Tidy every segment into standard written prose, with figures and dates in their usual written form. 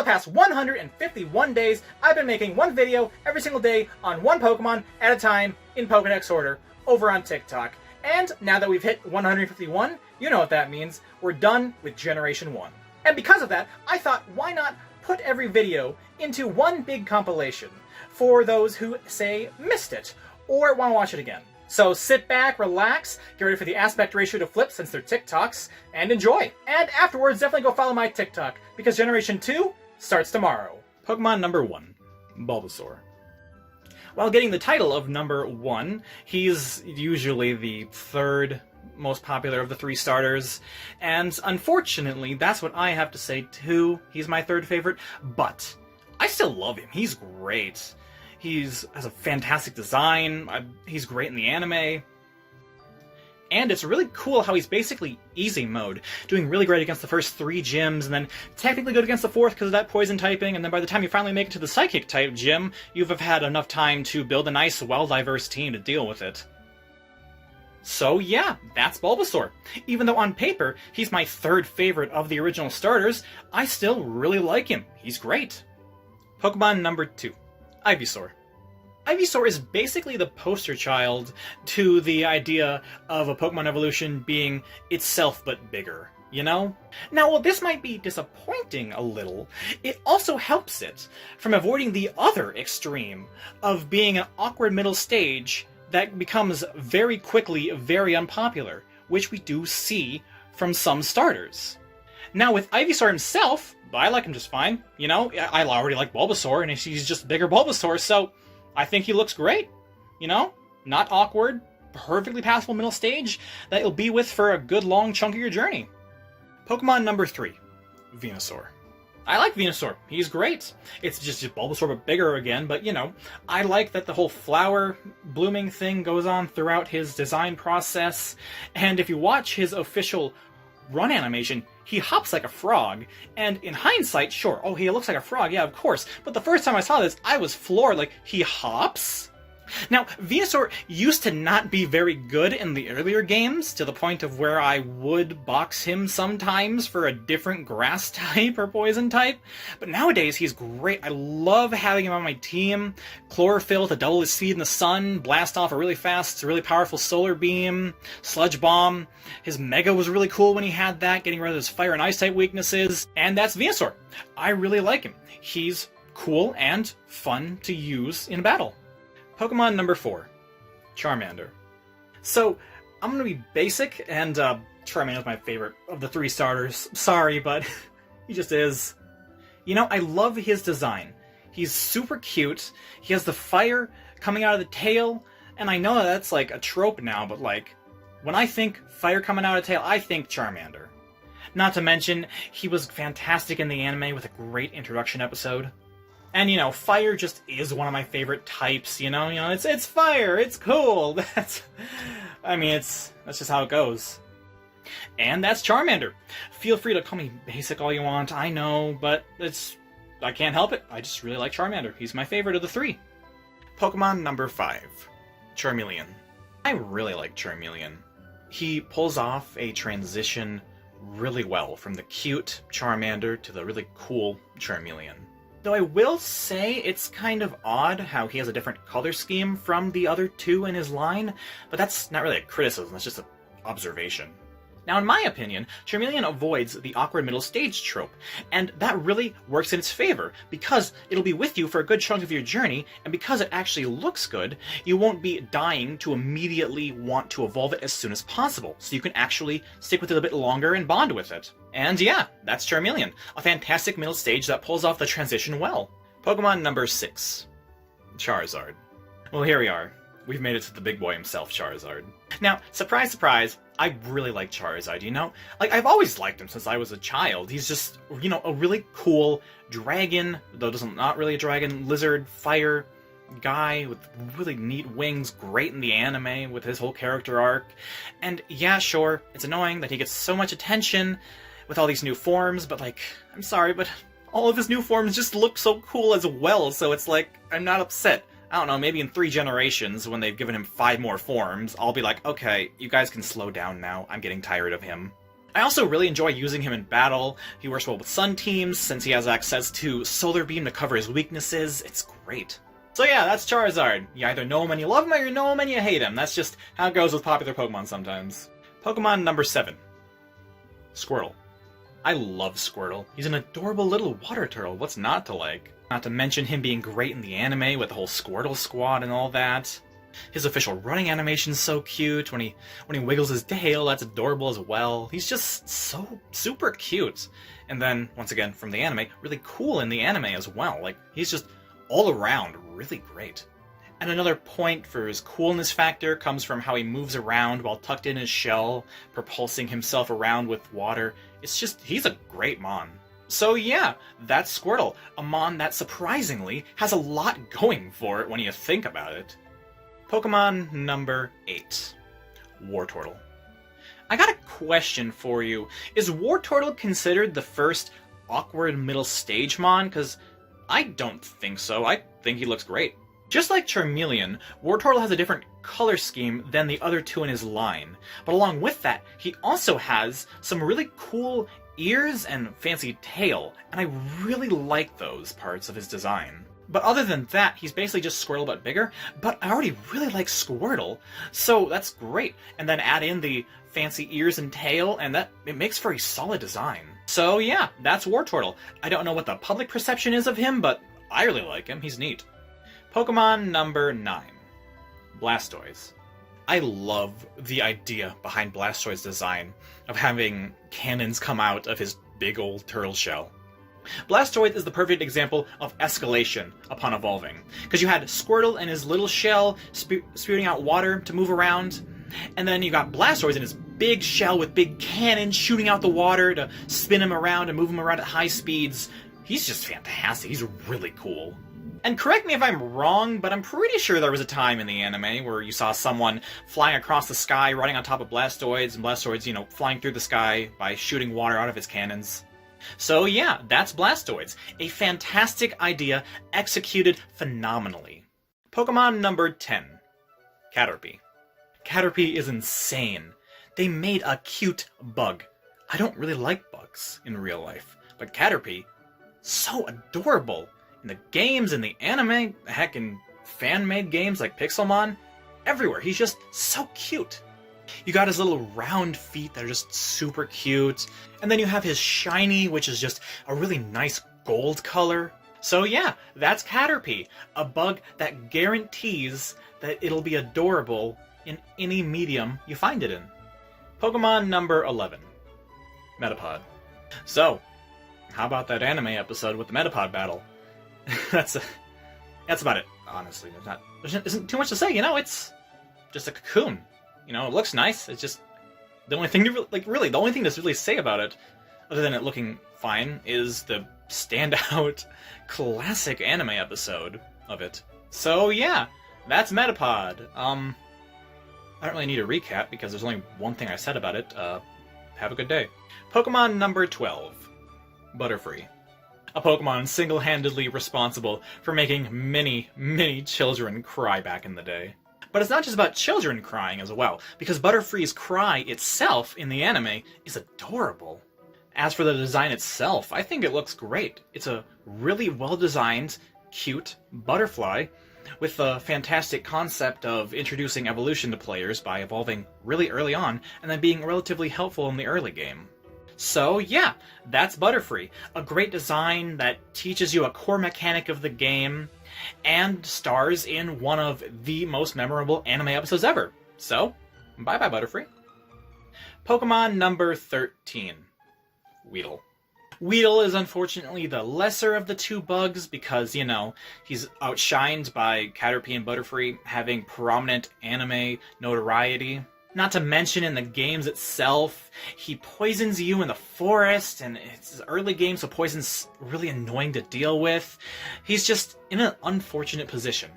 the past 151 days, I've been making one video every single day on one Pokemon at a time in Pokedex order over on TikTok. And now that we've hit 151, you know what that means. We're done with Generation 1. And because of that, I thought, why not put every video into one big compilation for those who, say, missed it or want to watch it again. So sit back, relax, get ready for the aspect ratio to flip since they're TikToks, and enjoy. And afterwards, definitely go follow my TikTok, because Generation 2 starts tomorrow. Pokemon number 1, Bulbasaur. While getting the title of number 1, he's usually the third most popular of the 3 starters, and unfortunately, that's what I have to say too. He's my third favorite, but I still love him. He's great. He has a fantastic design, he's great in the anime, and it's really cool how he's basically easy mode, doing really great against the first 3 gyms, and then technically good against the 4th because of that poison typing, and then by the time you finally make it to the psychic type gym, you've had enough time to build a nice, well-diverse team to deal with it. So yeah, that's Bulbasaur. Even though on paper, he's my third favorite of the original starters, I still really like him. He's great. Pokemon number 2. Ivysaur. Ivysaur is basically the poster child to the idea of a Pokemon evolution being itself but bigger, you know? Now, while this might be disappointing a little, it also helps it from avoiding the other extreme of being an awkward middle stage that becomes very quickly very unpopular, which we do see from some starters. Now, with Ivysaur himself, I like him just fine. You know, I already like Bulbasaur, and he's just bigger Bulbasaur, so I think he looks great. You know, not awkward, perfectly passable middle stage that you'll be with for a good long chunk of your journey. Pokemon number 3, Venusaur. I like Venusaur. He's great. It's just Bulbasaur but bigger again, but you know, I like that the whole flower blooming thing goes on throughout his design process, and if you watch his official run animation, he hops like a frog, and in hindsight, sure, oh, he looks like a frog, yeah, of course, but the first time I saw this, I was floored, like, he hops? Now, Venusaur used to not be very good in the earlier games, to the point of where I would box him sometimes for a different grass type or poison type, but nowadays he's great. I love having him on my team. Chlorophyll to double his speed in the sun, blast off a really fast, really powerful solar beam, Sludge Bomb. His Mega was really cool when he had that, getting rid of his fire and ice type weaknesses, and that's Venusaur. I really like him. He's cool and fun to use in battle. Pokemon number 4, Charmander. So, I'm gonna be basic, and Charmander's my favorite of the 3 starters. Sorry, but he just is. You know, I love his design. He's super cute, he has the fire coming out of the tail, and I know that's like a trope now, but like, when I think fire coming out of the tail, I think Charmander. Not to mention, he was fantastic in the anime with a great introduction episode. And, you know, fire just is one of my favorite types, you know, it's fire, it's cool, that's just how it goes. And that's Charmander. Feel free to call me basic all you want, I know, but I can't help it, I just really like Charmander, he's my favorite of the 3. Pokemon number 5, Charmeleon. I really like Charmeleon. He pulls off a transition really well from the cute Charmander to the really cool Charmeleon. Though I will say it's kind of odd how he has a different color scheme from the other 2 in his line, but that's not really a criticism, that's just an observation. Now, in my opinion, Charmeleon avoids the awkward middle stage trope, and that really works in its favor, because it'll be with you for a good chunk of your journey, and because it actually looks good, you won't be dying to immediately want to evolve it as soon as possible, so you can actually stick with it a bit longer and bond with it. And yeah, that's Charmeleon, a fantastic middle stage that pulls off the transition well. Pokemon number 6, Charizard. Well, here we are. We've made it to the big boy himself, Charizard. Now, surprise, surprise, I really like Charizard, you know? Like, I've always liked him since I was a child. He's just, you know, a really cool dragon, though not really a dragon, lizard, fire guy with really neat wings, great in the anime with his whole character arc. And yeah, sure, it's annoying that he gets so much attention with all these new forms, but like, I'm sorry, but all of his new forms just look so cool as well, so it's like, I'm not upset. I don't know, maybe in 3 generations, when they've given him 5 more forms, I'll be like, okay, you guys can slow down now, I'm getting tired of him. I also really enjoy using him in battle. He works well with Sun teams, since he has access to Solar Beam to cover his weaknesses. It's great. So yeah, that's Charizard. You either know him and you love him, or you know him and you hate him. That's just how it goes with popular Pokemon sometimes. Pokemon number 7. Squirtle. I love Squirtle. He's an adorable little water turtle. What's not to like? Not to mention him being great in the anime with the whole Squirtle squad and all that. His official running animation's so cute. When he wiggles his tail, that's adorable as well. He's just so super cute. And then, once again, from the anime, really cool in the anime as well. Like, he's just all around really great. And another point for his coolness factor comes from how he moves around while tucked in his shell, propulsing himself around with water. It's just, he's a great Mon. So yeah, that's Squirtle, a Mon that surprisingly has a lot going for it when you think about it. Pokemon number 8. Wartortle. I got a question for you. Is Wartortle considered the first awkward middle stage Mon? Because I don't think so. I think he looks great. Just like Charmeleon, Wartortle has a different color scheme than the other two in his line. But along with that, he also has some really cool ears and fancy tail, and I really like those parts of his design. But other than that, he's basically just Squirtle but bigger, but I already really like Squirtle, so that's great. And then add in the fancy ears and tail, and it makes for a solid design. So yeah, that's Wartortle. I don't know what the public perception is of him, but I really like him. He's neat. Pokemon number 9. Blastoise. I love the idea behind Blastoise's design of having cannons come out of his big old turtle shell. Blastoise is the perfect example of escalation upon evolving, because you had Squirtle in his little shell spewing out water to move around, and then you got Blastoise in his big shell with big cannons shooting out the water to spin him around and move him around at high speeds. He's just fantastic. He's really cool. And correct me if I'm wrong, but I'm pretty sure there was a time in the anime where you saw someone flying across the sky, riding on top of Blastoise, and Blastoise, flying through the sky by shooting water out of its cannons. So yeah, that's Blastoise. A fantastic idea, executed phenomenally. Pokemon number 10. Caterpie. Caterpie is insane. They made a cute bug. I don't really like bugs in real life, but Caterpie, so adorable. In the games, in the anime, heck, in fan-made games like Pixelmon, everywhere. He's just so cute. You got his little round feet that are just super cute. And then you have his shiny, which is just a really nice gold color. So yeah, that's Caterpie, a bug that guarantees that it'll be adorable in any medium you find it in. Pokemon number 11. Metapod. So, how about that anime episode with the Metapod battle? That's about it, honestly. There isn't too much to say, it's just a cocoon. It looks nice. It's just the only thing the only thing to really say about it, other than it looking fine, is the standout classic anime episode of it. So yeah, that's Metapod. I don't really need a recap because there's only one thing I said about it. Have a good day. Pokemon number 12. Butterfree. A Pokemon single-handedly responsible for making many, many children cry back in the day. But it's not just about children crying as well, because Butterfree's cry itself in the anime is adorable. As for the design itself, I think it looks great. It's a really well-designed, cute butterfly with the fantastic concept of introducing evolution to players by evolving really early on and then being relatively helpful in the early game. So yeah, that's Butterfree, a great design that teaches you a core mechanic of the game and stars in one of the most memorable anime episodes ever. So, bye-bye Butterfree. Pokemon number 13. Weedle. Weedle is unfortunately the lesser of the two bugs because, he's outshined by Caterpie and Butterfree having prominent anime notoriety. Not to mention in the games itself, he poisons you in the forest, and it's his early game, so poison's really annoying to deal with. He's just in an unfortunate position.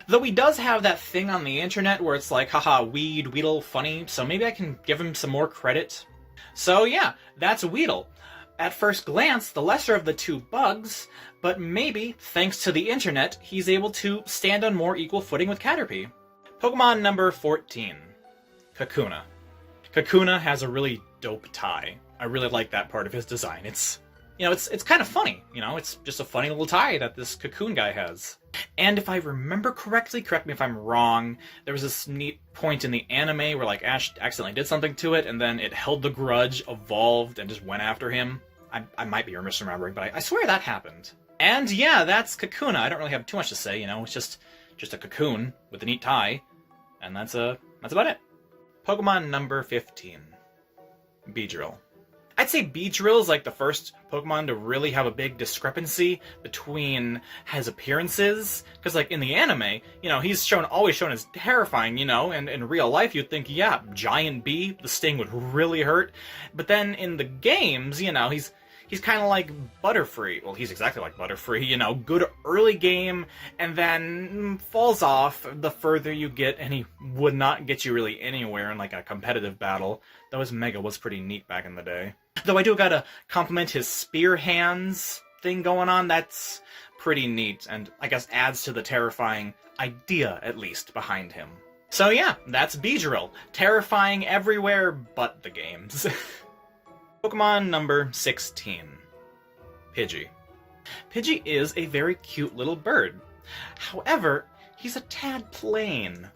Though he does have that thing on the internet where it's like, haha, Weedle, funny, so maybe I can give him some more credit. So yeah, that's Weedle. At first glance, the lesser of the two bugs, but maybe, thanks to the internet, he's able to stand on more equal footing with Caterpie. Pokemon number 14. Kakuna. Kakuna has a really dope tie. I really like that part of his design. It's kind of funny. It's just a funny little tie that this Cocoon guy has. And if I remember correctly, correct me if I'm wrong, there was this neat point in the anime where like Ash accidentally did something to it, and then it held the grudge, evolved, and just went after him. I might be misremembering, but I swear that happened. And yeah, that's Kakuna. I don't really have too much to say, it's just a cocoon with a neat tie, and that's about it. Pokemon number 15. Beedrill. I'd say Beedrill is like the first Pokemon to really have a big discrepancy between his appearances. Because like in the anime, he's always shown as terrifying, and in real life you'd think, yeah, giant bee, the sting would really hurt. But then in the games, he's kind of like Butterfree. Well, he's exactly like Butterfree, good early game, and then falls off the further you get, and he would not get you really anywhere in like a competitive battle, though his Mega was pretty neat back in the day. Though I do gotta compliment his spear hands thing going on, that's pretty neat, and I guess adds to the terrifying idea, at least, behind him. So yeah, that's Beedrill. Terrifying everywhere but the games. Pokemon number 16. Pidgey. Pidgey is a very cute little bird. However, he's a tad plain.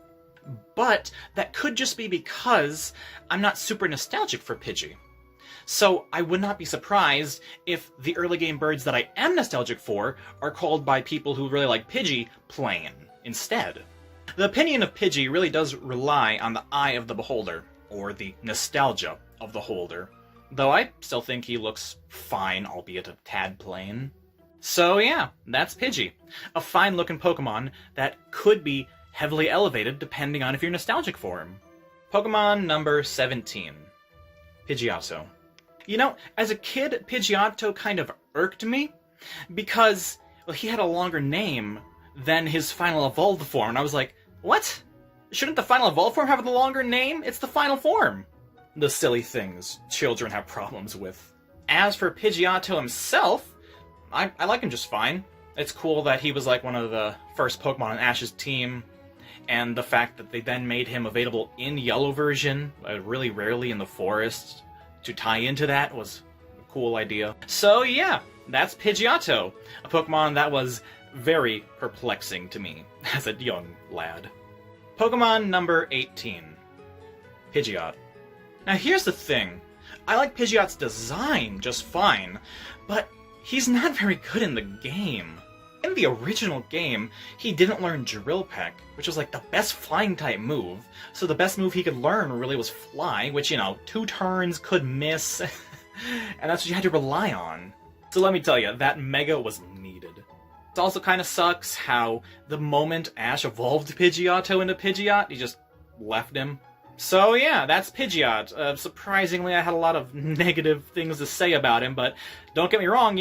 But that could just be because I'm not super nostalgic for Pidgey. So I would not be surprised if the early game birds that I am nostalgic for are called by people who really like Pidgey plain instead. The opinion of Pidgey really does rely on the eye of the beholder, or the nostalgia of the holder. Though I still think he looks fine, albeit a tad plain. So yeah, that's Pidgey. A fine-looking Pokemon that could be heavily elevated depending on if you're nostalgic for him. Pokemon number 17. Pidgeotto. As a kid, Pidgeotto kind of irked me, because he had a longer name than his final evolved form, and I was like, what? Shouldn't the final evolved form have the longer name? It's the final form. The silly things children have problems with. As for Pidgeotto himself, I like him just fine. It's cool that he was like one of the first Pokemon on Ash's team, and the fact that they then made him available in Yellow version, really rarely in the forest, to tie into that was a cool idea. So yeah, that's Pidgeotto, a Pokemon that was very perplexing to me as a young lad. Pokemon number 18. Pidgeot. Now here's the thing, I like Pidgeot's design just fine, but he's not very good in the game. In the original game, he didn't learn Drill Peck, which was like the best flying type move, so the best move he could learn really was Fly, which, 2 turns could miss, and that's what you had to rely on. So let me tell you, that Mega was needed. It also kind of sucks how the moment Ash evolved Pidgeotto into Pidgeot, he just left him. So yeah, that's Pidgeot. Surprisingly, I had a lot of negative things to say about him, but don't get me wrong,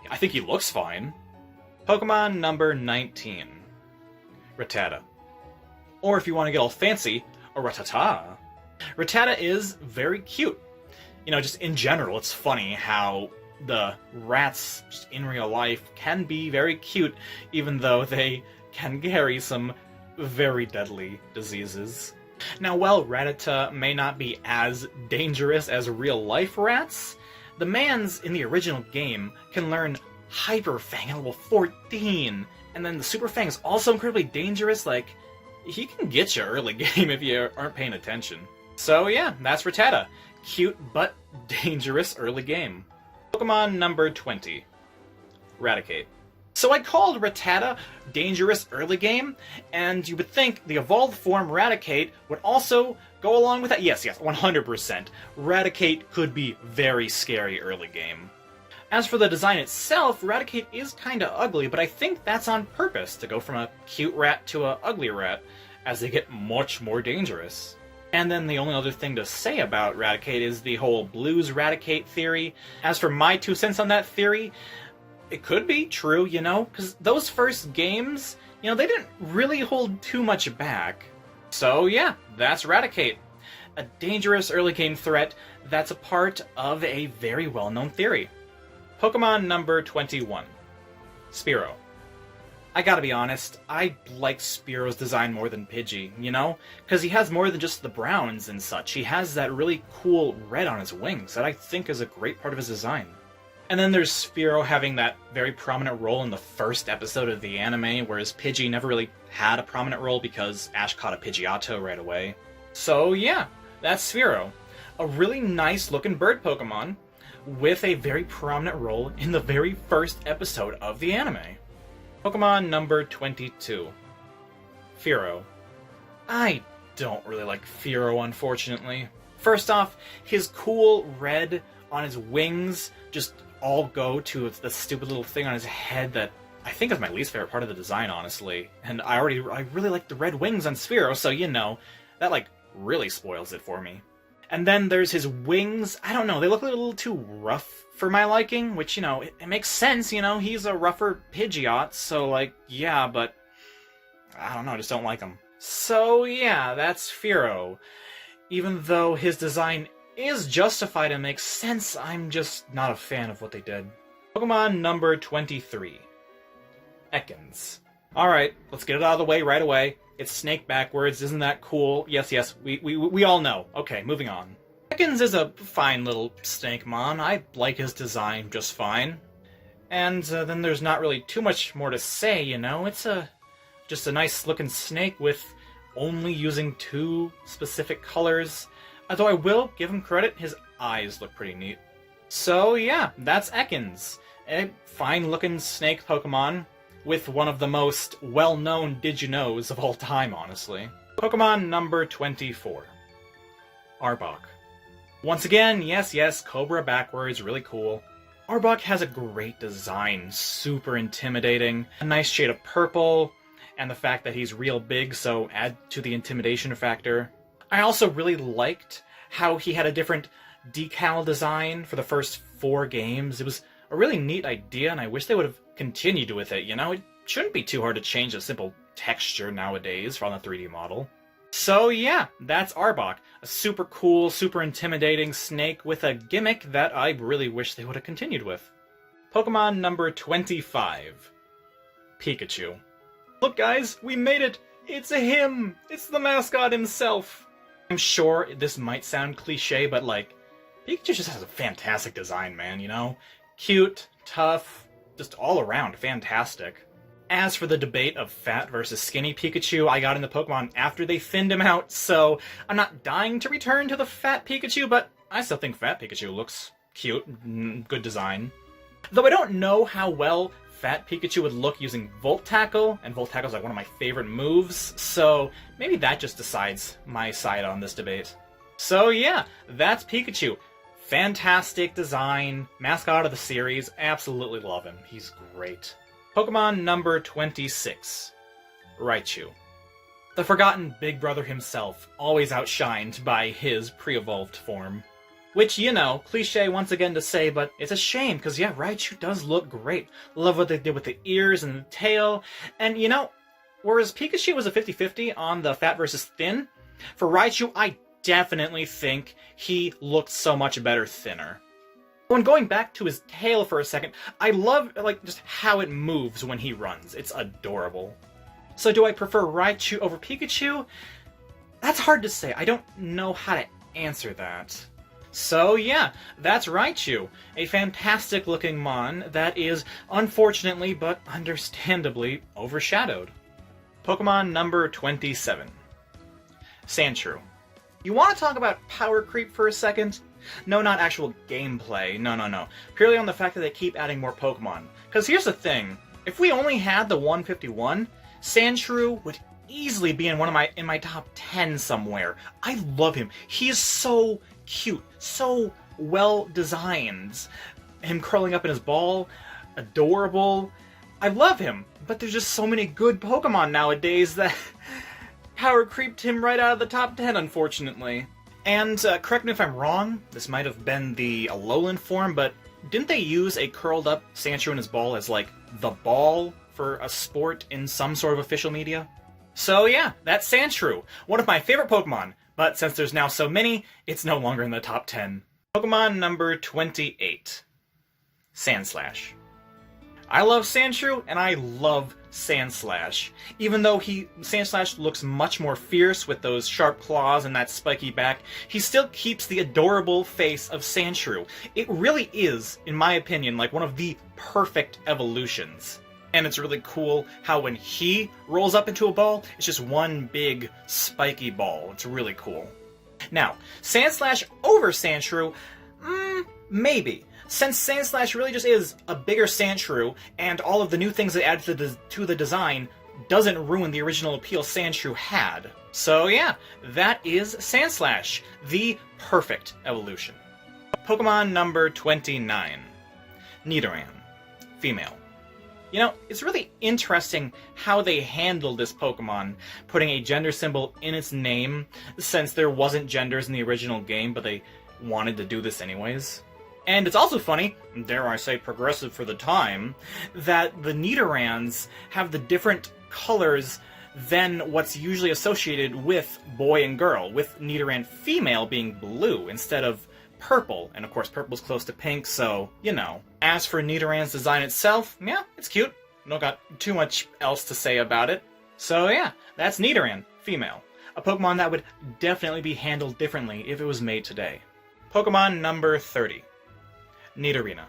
I think he looks fine. Pokemon number 19. Rattata. Or if you want to get all fancy, a Rattata. Rattata is very cute. Just in general, it's funny how the rats just in real life can be very cute, even though they can carry some very deadly diseases. Now, while Rattata may not be as dangerous as real-life rats, the mans in the original game can learn Hyper Fang at level 14, and then the Super Fang is also incredibly dangerous. Like, he can get you early game if you aren't paying attention. So yeah, that's Rattata. Cute but dangerous early game. Pokemon number 20. Raticate. So I called Rattata dangerous early game, and you would think the evolved form Raticate would also go along with that. Yes, 100%. Raticate could be very scary early game. As for the design itself, Raticate is kinda ugly, but I think that's on purpose, to go from a cute rat to a ugly rat, as they get much more dangerous. And then the only other thing to say about Raticate is the whole blues Raticate theory. As for my 2 cents on that theory, it could be true, because those first games, they didn't really hold too much back. So yeah, that's Raticate. A dangerous early game threat that's a part of a very well-known theory. Pokemon number 21. Spearow. I gotta be honest, I like Spearo's design more than Pidgey, you know? Because he has more than just the browns and such. He has that really cool red on his wings that I think is a great part of his design. And then there's Spearow having that very prominent role in the first episode of the anime, whereas Pidgey never really had a prominent role because Ash caught a Pidgeotto right away. So yeah, that's Spearow. A really nice looking bird Pokemon with a very prominent role in the very first episode of the anime. Pokemon number 22. Fearow. I don't really like Fearow, unfortunately. First off, his cool red on his wings just all go to the stupid little thing on his head that I think is my least favorite part of the design, honestly. And I really like the red wings on Fearow, so you know, that like really spoils it for me. And then there's his wings. I don't know, they look a little too rough for my liking, which, you know, it makes sense, you know, he's a rougher Pidgeot, so, like, yeah, but I don't know, I just don't like him. So, yeah, that's Fearow. Even though his design is justified and makes sense, I'm just not a fan of what they did. Pokemon number 23. Ekans. Alright, let's get it out of the way right away. It's snake backwards, isn't that cool? Yes, we all know. Okay, moving on. Ekans is a fine little snake-mon. I like his design just fine. And then there's not really too much more to say, you know? It's just a nice-looking snake with only using 2 specific colors. Although I will give him credit, his eyes look pretty neat. So yeah, that's Ekans. A fine-looking snake Pokemon with one of the most well-known Did-You-Knows of all time, honestly. Pokemon number 24. Arbok. Once again, yes, Cobra backwards, really cool. Arbok has a great design, super intimidating, a nice shade of purple, and the fact that he's real big, so add to the intimidation factor. I also really liked how he had a different decal design for the first 4 games. It was a really neat idea, and I wish they would have continued with it, you know? It shouldn't be too hard to change a simple texture nowadays on a 3D model. So yeah, that's Arbok. A super cool, super intimidating snake with a gimmick that I really wish they would have continued with. Pokemon number 25. Pikachu. Look guys, we made it! It's him! It's the mascot himself! I'm sure this might sound cliche, but like, Pikachu just has a fantastic design, man, you know? Cute, tough, just all around fantastic. As for the debate of fat versus skinny Pikachu, I got into Pokemon after they thinned him out, so I'm not dying to return to the fat Pikachu, but I still think fat Pikachu looks cute, good design. Though I don't know how well fat Pikachu would look using Volt Tackle, and Volt Tackle's like one of my favorite moves, so maybe that just decides my side on this debate. So yeah, that's Pikachu. Fantastic design, mascot of the series, absolutely love him, he's great. Pokemon number 26. Raichu. The forgotten big brother himself, always outshined by his pre-evolved form. Which, you know, cliche once again to say, but it's a shame, because yeah, Raichu does look great. Love what they did with the ears and the tail, and you know, whereas Pikachu was a 50-50 on the fat versus thin, for Raichu, I definitely think he looked so much better thinner. When going back to his tail for a second, I love, like, just how it moves when he runs. It's adorable. So do I prefer Raichu over Pikachu? That's hard to say. I don't know how to answer that. So yeah, that's Raichu. A fantastic looking mon that is, unfortunately but understandably, overshadowed. Pokemon number 27. Sandshrew. You want to talk about power creep for a second? No, not actual gameplay. No. Purely on the fact that they keep adding more Pokemon. Because here's the thing. If we only had the 151, Sandshrew would easily be in my top 10 somewhere. I love him. He is so cute. So well designed. Him curling up in his ball. Adorable. I love him. But there's just so many good Pokemon nowadays that power creeped him right out of the top 10, unfortunately. And correct me if I'm wrong, this might have been the Alolan form, but didn't they use a curled up Sandshrew in his ball as like the ball for a sport in some sort of official media? So yeah, that's Sandshrew, one of my favorite Pokemon, but since there's now so many, it's no longer in the top 10. Pokemon number 28. Sandslash. I love Sandshrew, and I love Sandslash. Even though Sandslash looks much more fierce with those sharp claws and that spiky back, he still keeps the adorable face of Sandshrew. It really is, in my opinion, like one of the perfect evolutions. And it's really cool how when he rolls up into a ball, it's just one big spiky ball. It's really cool. Now, Sandslash over Sandshrew? Maybe. Since Sandslash really just is a bigger Sandshrew, and all of the new things they add to the design doesn't ruin the original appeal Sandshrew had. So yeah, that is Sandslash, the perfect evolution. Pokemon number 29. Nidoran. Female. You know, it's really interesting how they handled this Pokemon, putting a gender symbol in its name, since there wasn't genders in the original game, but they wanted to do this anyways. And it's also funny, dare I say progressive for the time, that the Nidorans have the different colors than what's usually associated with boy and girl, with Nidoran female being blue instead of purple. And of course purple's close to pink, so, you know. As for Nidoran's design itself, yeah, it's cute. Don't got too much else to say about it. So yeah, that's Nidoran, female. A Pokemon that would definitely be handled differently if it was made today. Pokemon number 30. Nidorina.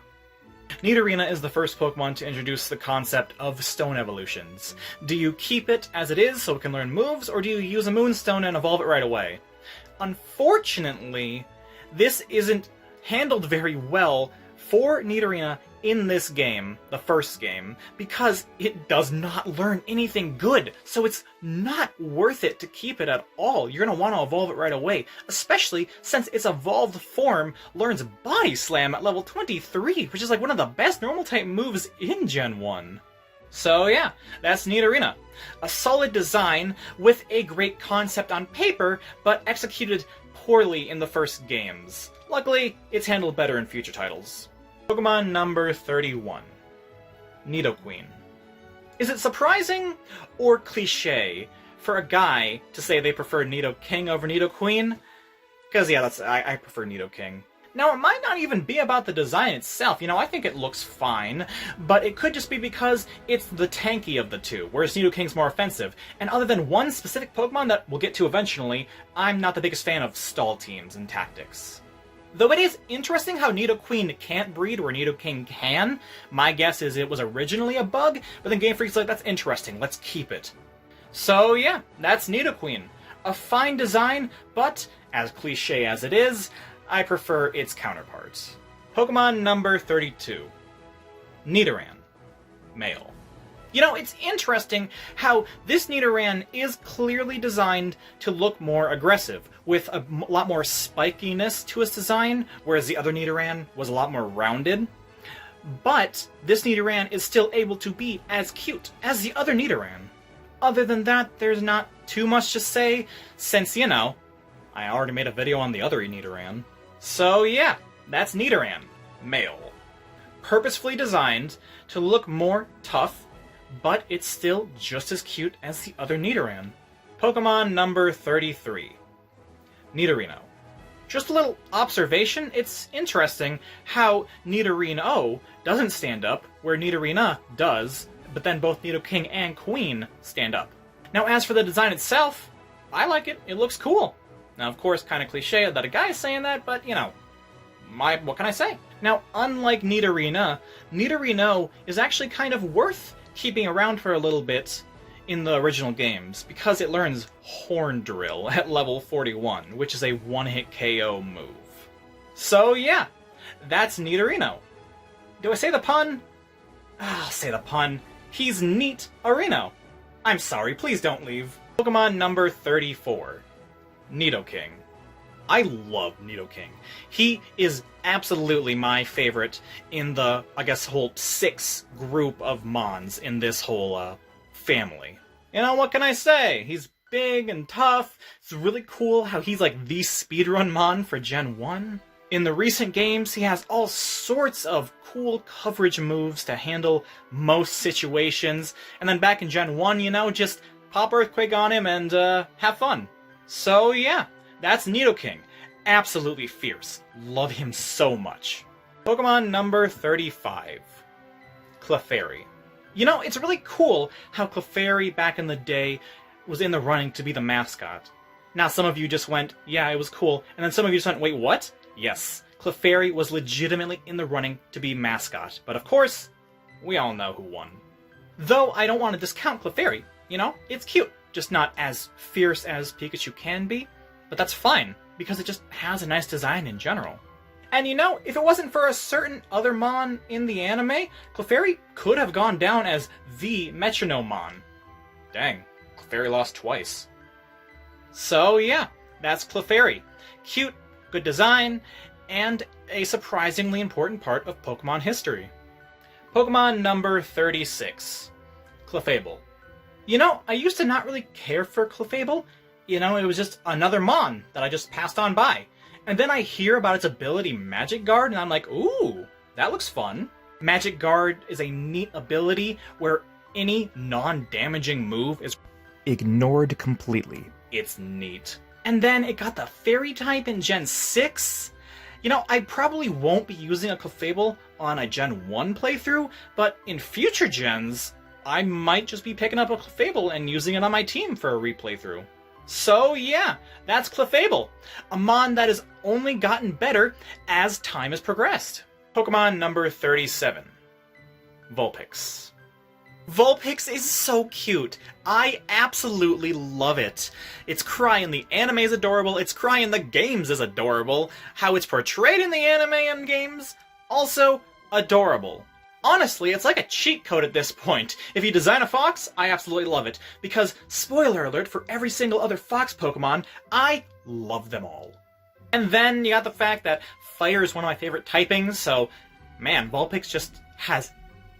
Nidorina is the first Pokemon to introduce the concept of stone evolutions. Do you keep it as it is so it can learn moves, or do you use a Moonstone and evolve it right away? Unfortunately, this isn't handled very well for Nidorina in this game, the first game, because it does not learn anything good, so it's not worth it to keep it at all. You're going to want to evolve it right away, especially since its evolved form learns Body Slam at level 23, which is like one of the best normal type moves in Gen 1. So yeah, that's Nidorina. A solid design with a great concept on paper, but executed poorly in the first games. Luckily, it's handled better in future titles. Pokemon number 31. Nidoqueen. Is it surprising or cliché for a guy to say they prefer Nidoking over Nidoqueen? Because yeah, I prefer Nidoking. Now, it might not even be about the design itself. You know, I think it looks fine, but it could just be because it's the tanky of the two, whereas Nidoking's more offensive. And other than one specific Pokemon that we'll get to eventually, I'm not the biggest fan of stall teams and tactics. Though it is interesting how Nidoqueen can't breed where Nidoking can. My guess is it was originally a bug, but then Game Freak's like, that's interesting, let's keep it. So yeah, that's Nidoqueen. A fine design, but, as cliche as it is, I prefer its counterparts. Pokemon number 32. Nidoran. Male. You know, it's interesting how this Nidoran is clearly designed to look more aggressive, with a lot more spikiness to its design, whereas the other Nidoran was a lot more rounded. But this Nidoran is still able to be as cute as the other Nidoran. Other than that, there's not too much to say, since, you know, I already made a video on the other Nidoran. So yeah, that's Nidoran. Male. Purposefully designed to look more tough, but it's still just as cute as the other Nidoran. Pokemon number 33. Nidorino. Just a little observation, it's interesting how Nidorino doesn't stand up, where Nidorina does, but then both Nidoking and Queen stand up. Now as for the design itself, I like it, it looks cool. Now of course, kind of cliche that a guy is saying that, but you know, what can I say? Now unlike Nidorina, Nidorino is actually kind of worth keeping around for a little bit in the original games, because it learns Horn Drill at level 41, which is a one-hit KO move. So yeah, that's Nidorino. Do I say the pun? I'll say the pun. He's neat Areno. I'm sorry, please don't leave. Pokemon number 34. Nidoking. I love Nidoking. He is absolutely my favorite in the, I guess, whole 6 group of Mons in this whole family. You know, what can I say? He's big and tough. It's really cool how he's like the speedrun Mon for Gen 1. In the recent games, he has all sorts of cool coverage moves to handle most situations. And then back in Gen 1, you know, just pop Earthquake on him and have fun. So yeah, that's Nidoking. Absolutely fierce. Love him so much. Pokemon number 35. Clefairy. You know, it's really cool how Clefairy back in the day was in the running to be the mascot. Now some of you just went, yeah, it was cool, and then some of you just went, wait, what? Yes, Clefairy was legitimately in the running to be mascot, but of course, we all know who won. Though I don't want to discount Clefairy, you know, it's cute, just not as fierce as Pikachu can be, but that's fine, because it just has a nice design in general. And you know, if it wasn't for a certain other Mon in the anime, Clefairy could have gone down as the Metronome Mon. Dang, Clefairy lost twice. So yeah, that's Clefairy. Cute, good design, and a surprisingly important part of Pokemon history. Pokemon number 36. Clefable. You know, I used to not really care for Clefable. You know, it was just another Mon that I just passed on by. And then I hear about its ability Magic Guard, and I'm like, ooh, that looks fun. Magic Guard is a neat ability where any non-damaging move is ignored completely. It's neat. And then it got the Fairy type in Gen 6. You know, I probably won't be using a Clefable on a Gen 1 playthrough, but in future gens, I might just be picking up a Clefable and using it on my team for a replaythrough. So yeah, that's Clefable, a Mon that has only gotten better as time has progressed. Pokemon number 37. Vulpix. Vulpix is so cute. I absolutely love it. Its cry in the anime is adorable, its cry in the games is adorable, how it's portrayed in the anime and games, also adorable. Honestly, it's like a cheat code at this point. If you design a fox, I absolutely love it, because, spoiler alert for every single other fox Pokemon, I love them all. And then you got the fact that fire is one of my favorite typings, so, man, Vulpix just has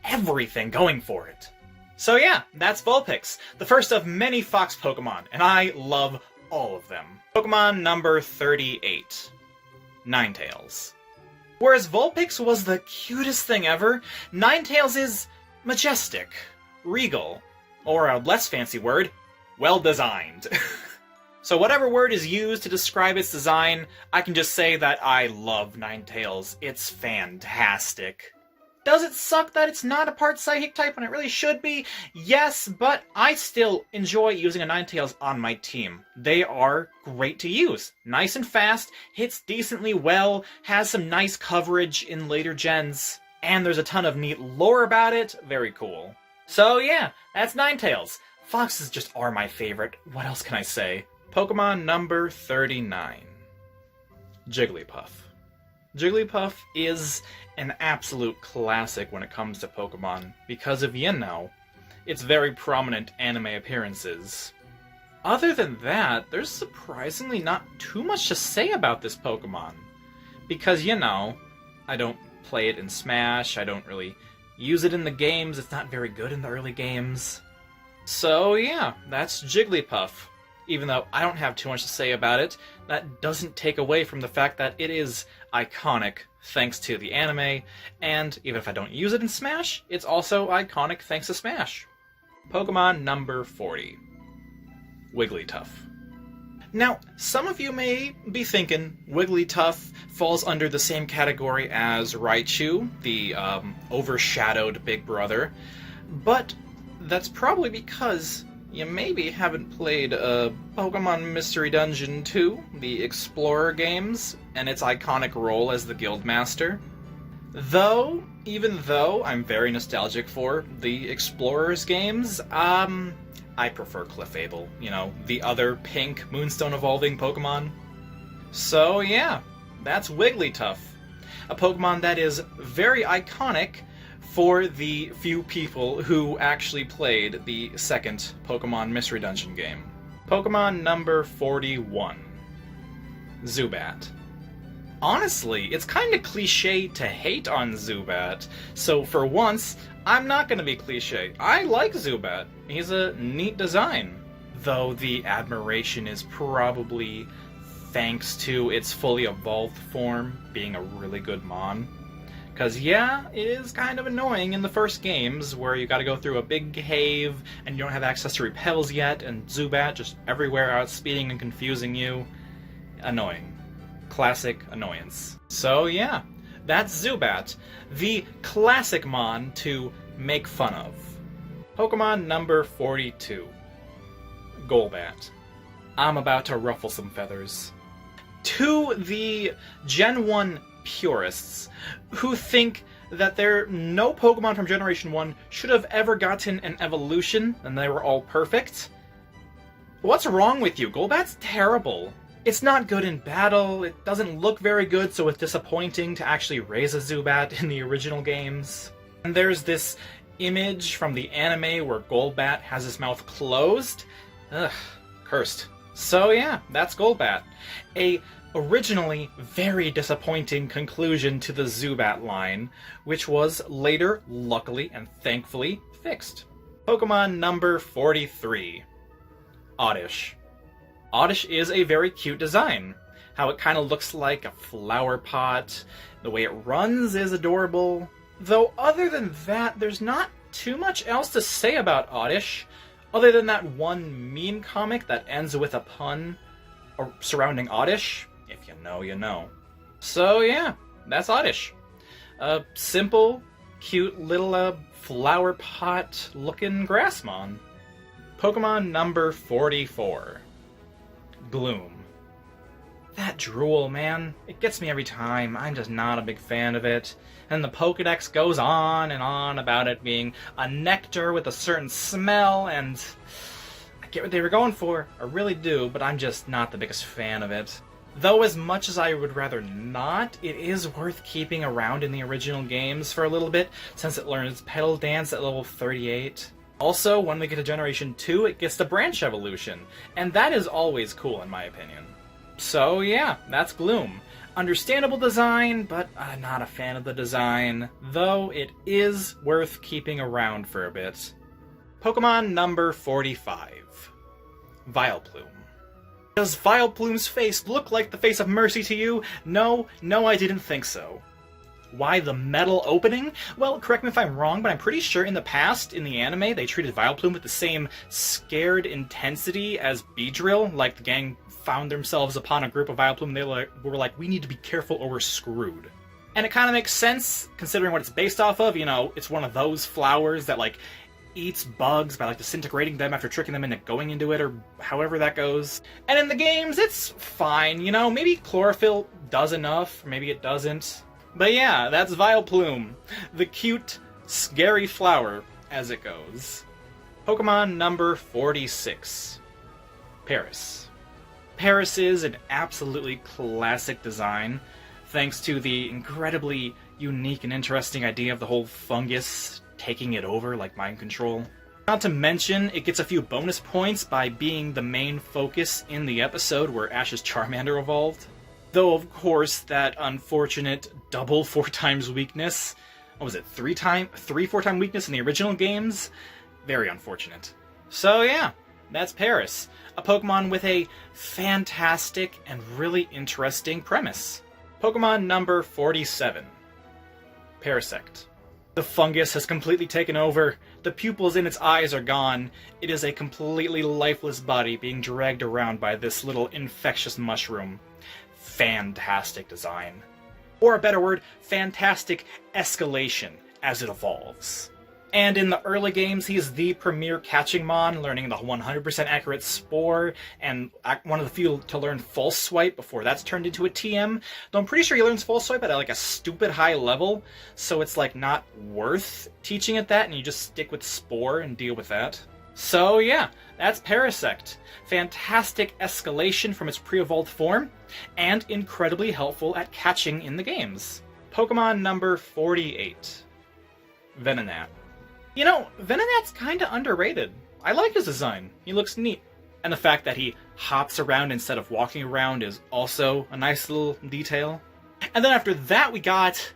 everything going for it. So yeah, that's Vulpix, the first of many fox Pokemon, and I love all of them. Pokemon number 38. Ninetales. Whereas Vulpix was the cutest thing ever, Ninetales is majestic, regal, or a less fancy word, well-designed. So whatever word is used to describe its design, I can just say that I love Ninetales. It's fantastic. Does it suck that it's not a part Psychic type when it really should be? Yes, but I still enjoy using a Ninetales on my team. They are great to use. Nice and fast, hits decently well, has some nice coverage in later gens, and there's a ton of neat lore about it. Very cool. So yeah, that's Ninetales. Foxes just are my favorite. What else can I say? Pokemon number 39. Jigglypuff. Jigglypuff is an absolute classic when it comes to Pokemon, because of, you know, its very prominent anime appearances. Other than that, there's surprisingly not too much to say about this Pokemon. Because, you know, I don't play it in Smash, I don't really use it in the games, it's not very good in the early games. So yeah, that's Jigglypuff. Even though I don't have too much to say about it, that doesn't take away from the fact that it is iconic thanks to the anime, and even if I don't use it in Smash, it's also iconic thanks to Smash. Pokemon number 40. Wigglytuff. Now, some of you may be thinking Wigglytuff falls under the same category as Raichu, the overshadowed big brother, but that's probably because you maybe haven't played Pokemon Mystery Dungeon 2, the Explorer games, and its iconic role as the Guildmaster. Even though I'm very nostalgic for the Explorers games, I prefer Clefable, you know, the other pink Moonstone evolving Pokemon. So yeah, that's Wigglytuff, a Pokemon that is very iconic for the few people who actually played the second Pokemon Mystery Dungeon game. Pokemon number 41. Zubat. Honestly, it's kinda cliche to hate on Zubat, so for once, I'm not gonna be cliche. I like Zubat. He's a neat design. Though the admiration is probably thanks to its fully evolved form being a really good Mon. Because, yeah, it is kind of annoying in the first games, where you gotta go through a big cave, and you don't have access to repels yet, and Zubat just everywhere outspeeding and confusing you. Annoying. Classic annoyance. So, yeah, that's Zubat, the classic Mon to make fun of. Pokemon number 42. Golbat. I'm about to ruffle some feathers. To the Gen 1 purists who think that no Pokemon from Generation 1 should have ever gotten an evolution and they were all perfect, what's wrong with you? Golbat's terrible. It's not good in battle, it doesn't look very good, so it's disappointing to actually raise a Zubat in the original games. And there's this image from the anime where Golbat has his mouth closed. Ugh, cursed. So yeah, that's Golbat. A originally very disappointing conclusion to the Zubat line, which was later, luckily and thankfully, fixed. Pokemon number 43. Oddish. Oddish is a very cute design. How it kind of looks like a flower pot. The way it runs is adorable. Though other than that, there's not too much else to say about Oddish, other than that one meme comic that ends with a pun surrounding Oddish. If you know, you know. So yeah, that's Oddish. A simple, cute little flower pot looking Grassmon. Pokemon number 44. Gloom. That drool, man. It gets me every time. I'm just not a big fan of it. And the Pokedex goes on and on about it being a nectar with a certain smell, and I get what they were going for. I really do, but I'm just not the biggest fan of it. Though as much as I would rather not, it is worth keeping around in the original games for a little bit, since it learns Petal Dance at level 38. Also, when we get to Generation 2, it gets the Branch Evolution, and that is always cool in my opinion. So yeah, that's Gloom. Understandable design, but I'm not a fan of the design, though it is worth keeping around for a bit. Pokemon number 45. Vileplume. Does Vileplume's face look like the face of Mercy to you? No, I didn't think so. Why the metal opening? Well, correct me if I'm wrong, but I'm pretty sure in the past, in the anime, they treated Vileplume with the same scared intensity as Beedrill, like the gang found themselves upon a group of Vileplume, they were like, we need to be careful or we're screwed. And it kind of makes sense, considering what it's based off of. You know, it's one of those flowers that, like, eats bugs by, like, disintegrating them after tricking them into going into it, or however that goes. And in the games, it's fine, you know? Maybe chlorophyll does enough, or maybe it doesn't. But yeah, that's Vileplume, the cute, scary flower, as it goes. Pokemon number 46. Paris. Paris is an absolutely classic design, thanks to the incredibly unique and interesting idea of the whole fungus taking it over like mind control. Not to mention, it gets a few bonus points by being the main focus in the episode where Ash's Charmander evolved. Though, of course, that unfortunate double 4x weakness, what was it, 3 4x weakness in the original games? Very unfortunate. So yeah, that's Paris, a Pokemon with a fantastic and really interesting premise. Pokemon number 47. Parasect. The fungus has completely taken over. The pupils in its eyes are gone. It is a completely lifeless body being dragged around by this little infectious mushroom. Fantastic design. Or a better word, fantastic escalation as it evolves. And in the early games, he is the premier catching mon, learning the 100% accurate Spore, and one of the few to learn False Swipe before that's turned into a TM. Though I'm pretty sure he learns False Swipe at like a stupid high level, so it's like not worth teaching it that, and you just stick with Spore and deal with that. So yeah, that's Parasect. Fantastic escalation from its pre-evolved form, and incredibly helpful at catching in the games. Pokemon number 48. Venonat. You know, Venonat's kinda underrated. I like his design. He looks neat. And the fact that he hops around instead of walking around is also a nice little detail. And then after that we got...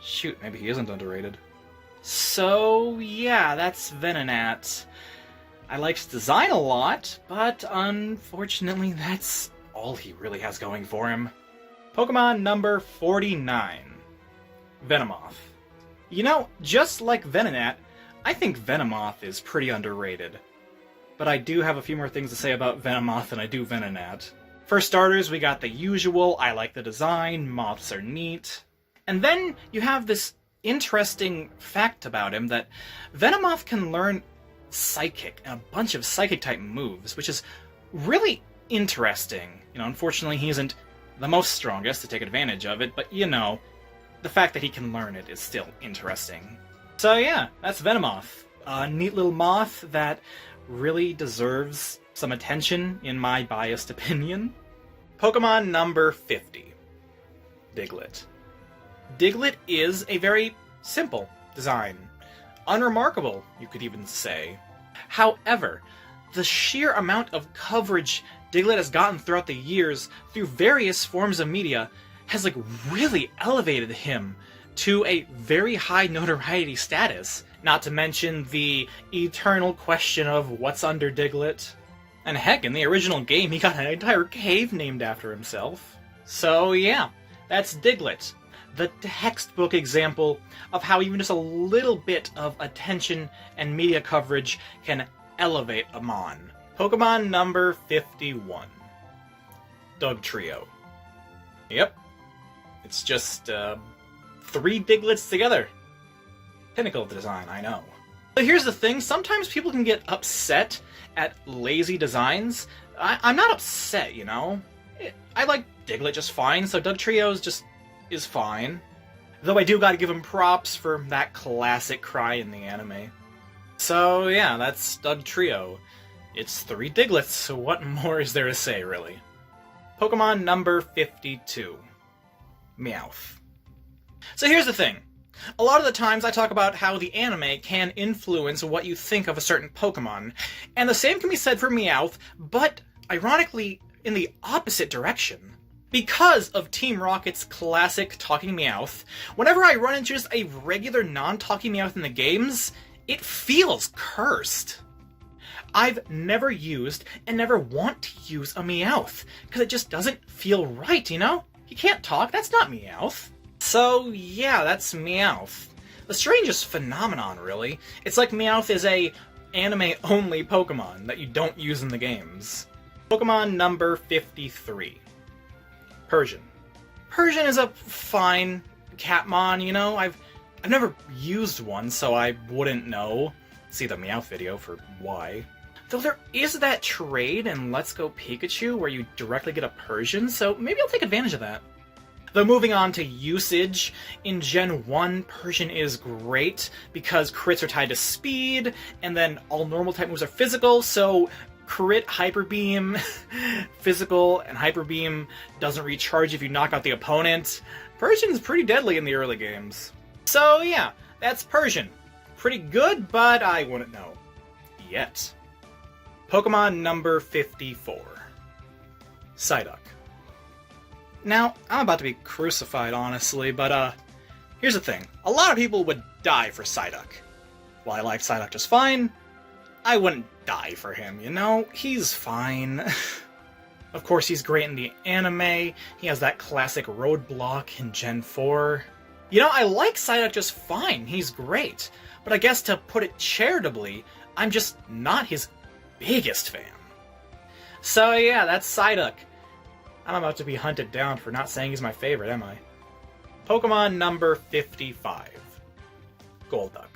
shoot, maybe he isn't underrated. So, yeah, that's Venonat. I like his design a lot, but unfortunately that's all he really has going for him. Pokemon number 49. Venomoth. You know, just like Venonat, I think Venomoth is pretty underrated. But I do have a few more things to say about Venomoth than I do Venonat. For starters, we got the usual, I like the design, moths are neat. And then you have this interesting fact about him that Venomoth can learn Psychic and a bunch of Psychic-type moves, which is really interesting. Unfortunately, he isn't the most strongest to take advantage of it, but the fact that he can learn it is still interesting. So yeah, that's Venomoth. A neat little moth that really deserves some attention, in my biased opinion. Pokemon number 50. Diglett. Diglett is a very simple design. Unremarkable, you could even say. However, the sheer amount of coverage Diglett has gotten throughout the years through various forms of media has really elevated him to a very high notoriety status. Not to mention the eternal question of what's under Diglett. And heck, in the original game, he got an entire cave named after himself. So yeah, that's Diglett. The textbook example of how even just a little bit of attention and media coverage can elevate a Mon. Pokemon number 51. Dugtrio. Yep. It's just, 3 Digletts together. Pinnacle design, I know. But here's the thing, sometimes people can get upset at lazy designs. I'm not upset, I like Diglett just fine, so Dugtrio's is fine. Though I do gotta give him props for that classic cry in the anime. So yeah, that's Dugtrio. It's 3 Digletts, so what more is there to say, really? Pokemon number 52. Meowth. So here's the thing. A lot of the times I talk about how the anime can influence what you think of a certain Pokemon, and the same can be said for Meowth, but ironically in the opposite direction. Because of Team Rocket's classic Talking Meowth, whenever I run into just a regular non-Talking Meowth in the games, it feels cursed. I've never used and never want to use a Meowth, because it just doesn't feel right, He can't talk, that's not Meowth. So yeah, that's Meowth. The strangest phenomenon, really. It's like Meowth is a anime-only Pokemon that you don't use in the games. Pokemon number 53. Persian. Persian is a fine Catmon, I've never used one, so I wouldn't know. See the Meowth video for why. Though there is that trade in Let's Go Pikachu where you directly get a Persian, so maybe I'll take advantage of that. Though moving on to usage, in Gen 1, Persian is great because crits are tied to speed, and then all normal type moves are physical, so crit, Hyper Beam, physical, and Hyper Beam doesn't recharge if you knock out the opponent. Persian's pretty deadly in the early games. So yeah, that's Persian. Pretty good, but I wouldn't know. Yet. Pokemon number 54. Psyduck. Now, I'm about to be crucified, honestly, but here's the thing. A lot of people would die for Psyduck. While I like Psyduck just fine, I wouldn't die for him, He's fine. Of course, he's great in the anime. He has that classic roadblock in Gen 4. I like Psyduck just fine. He's great. But I guess to put it charitably, I'm just not his biggest fan. So yeah, that's Psyduck. I'm about to be hunted down for not saying he's my favorite, am I? Pokemon number 55. Golduck.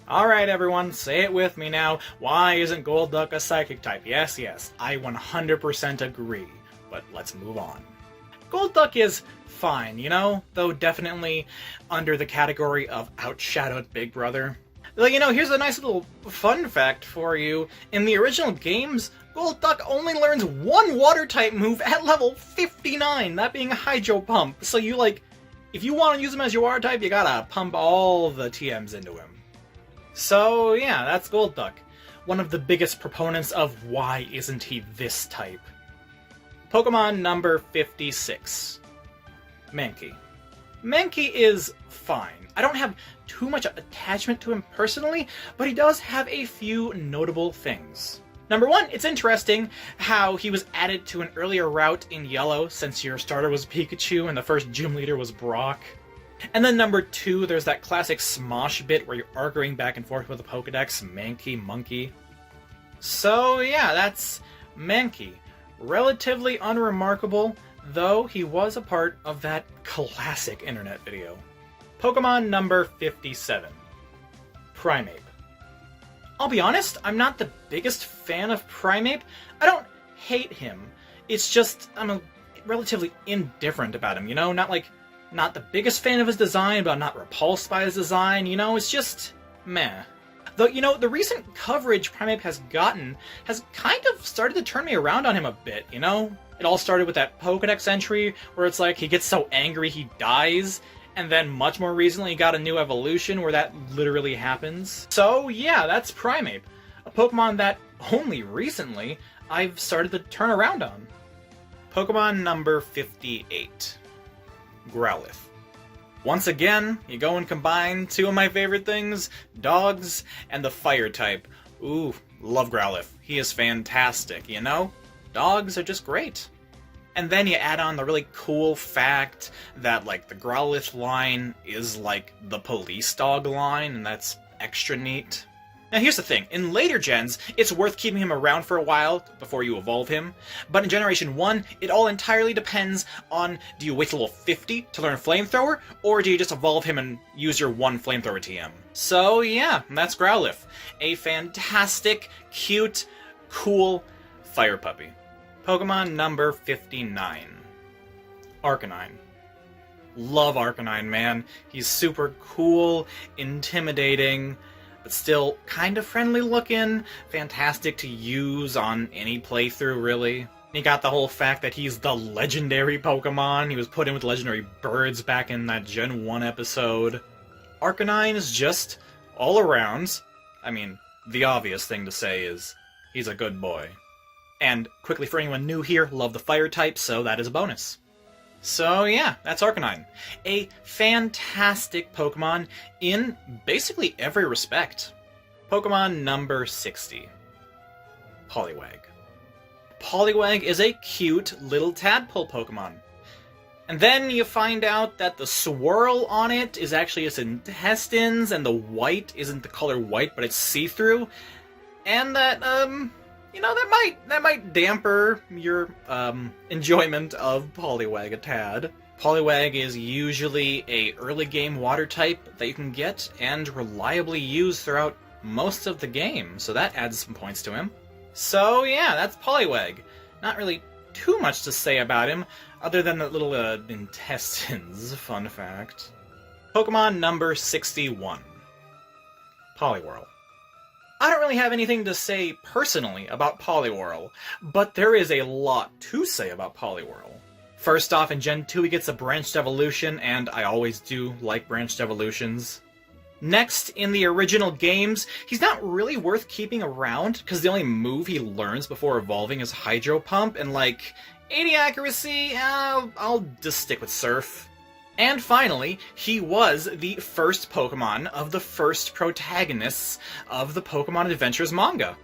Alright everyone, say it with me now. Why isn't Golduck a Psychic type? Yes, I 100% agree. But let's move on. Golduck is fine, though definitely under the category of outshadowed Big Brother. Here's a nice little fun fact for you. In the original games, Golduck only learns one Water-type move at level 59, that being a Hydro Pump. So if you want to use him as your Water-type, you gotta pump all the TMs into him. So yeah, that's Golduck. One of the biggest proponents of why isn't he this type. Pokemon number 56. Mankey. Mankey is fine. I don't have too much attachment to him personally, but he does have a few notable things. Number one, it's interesting how he was added to an earlier route in Yellow, since your starter was Pikachu and the first gym leader was Brock. And then number two, there's that classic Smosh bit where you're arguing back and forth with a Pokedex, Mankey, Monkey. So yeah, that's Mankey. Relatively unremarkable, though he was a part of that classic internet video. Pokemon number 57. Primeape. I'll be honest, I'm not the biggest fan of Primeape. I don't hate him. It's just, I'm relatively indifferent about him, you know? Not the biggest fan of his design, but I'm not repulsed by his design, you know? It's just, meh. Though, you know, the recent coverage Primeape has gotten has kind of started to turn me around on him a bit, you know? It all started with that Pokédex entry, where it's like he gets so angry he dies, and then much more recently he got a new evolution where that literally happens. So yeah, that's Primeape, a Pokemon that only recently I've started to turn around on. Pokemon number 58. Growlithe. Once again, you go and combine two of my favorite things, dogs and the fire type. Ooh, love Growlithe. He is fantastic, you know? Dogs are just great. And then you add on the really cool fact that, like, the Growlithe line is like the police dog line, and that's extra neat. Now here's the thing, in later gens, it's worth keeping him around for a while before you evolve him, but in Generation 1, it all entirely depends on, do you wait till level 50 to learn Flamethrower, or do you just evolve him and use your one Flamethrower TM? So yeah, that's Growlithe. A fantastic, cute, cool fire puppy. Pokemon number 59. Arcanine. Love Arcanine, man. He's super cool, intimidating, but still kind of friendly looking, fantastic to use on any playthrough, really. You got the whole fact that he's the legendary Pokemon. He was put in with legendary birds back in that Gen 1 episode. Arcanine is just all around. I mean, the obvious thing to say is he's a good boy. And quickly for anyone new here, love the fire type, so that is a bonus. So yeah, that's Arcanine. A fantastic Pokemon in basically every respect. Pokemon number 60. Poliwag. Poliwag is a cute little tadpole Pokemon. And then you find out that the swirl on it is actually its intestines, and the white isn't the color white, but it's see-through. And that, you know, that might damper your enjoyment of Poliwag a tad. Poliwag is usually a early game water type that you can get and reliably use throughout most of the game, so that adds some points to him. So yeah, that's Poliwag. Not really too much to say about him, other than the little intestines, fun fact. Pokemon number 61. Poliwhirl. I don't really have anything to say personally about Poliwhirl, but there is a lot to say about Poliwhirl. First off, in Gen 2 he gets a branched evolution, and I always do like branched evolutions. Next, in the original games, he's not really worth keeping around, because the only move he learns before evolving is Hydro Pump, and like, 80 accuracy, I'll just stick with Surf. And finally, he was the first Pokemon of the first protagonists of the Pokemon Adventures manga.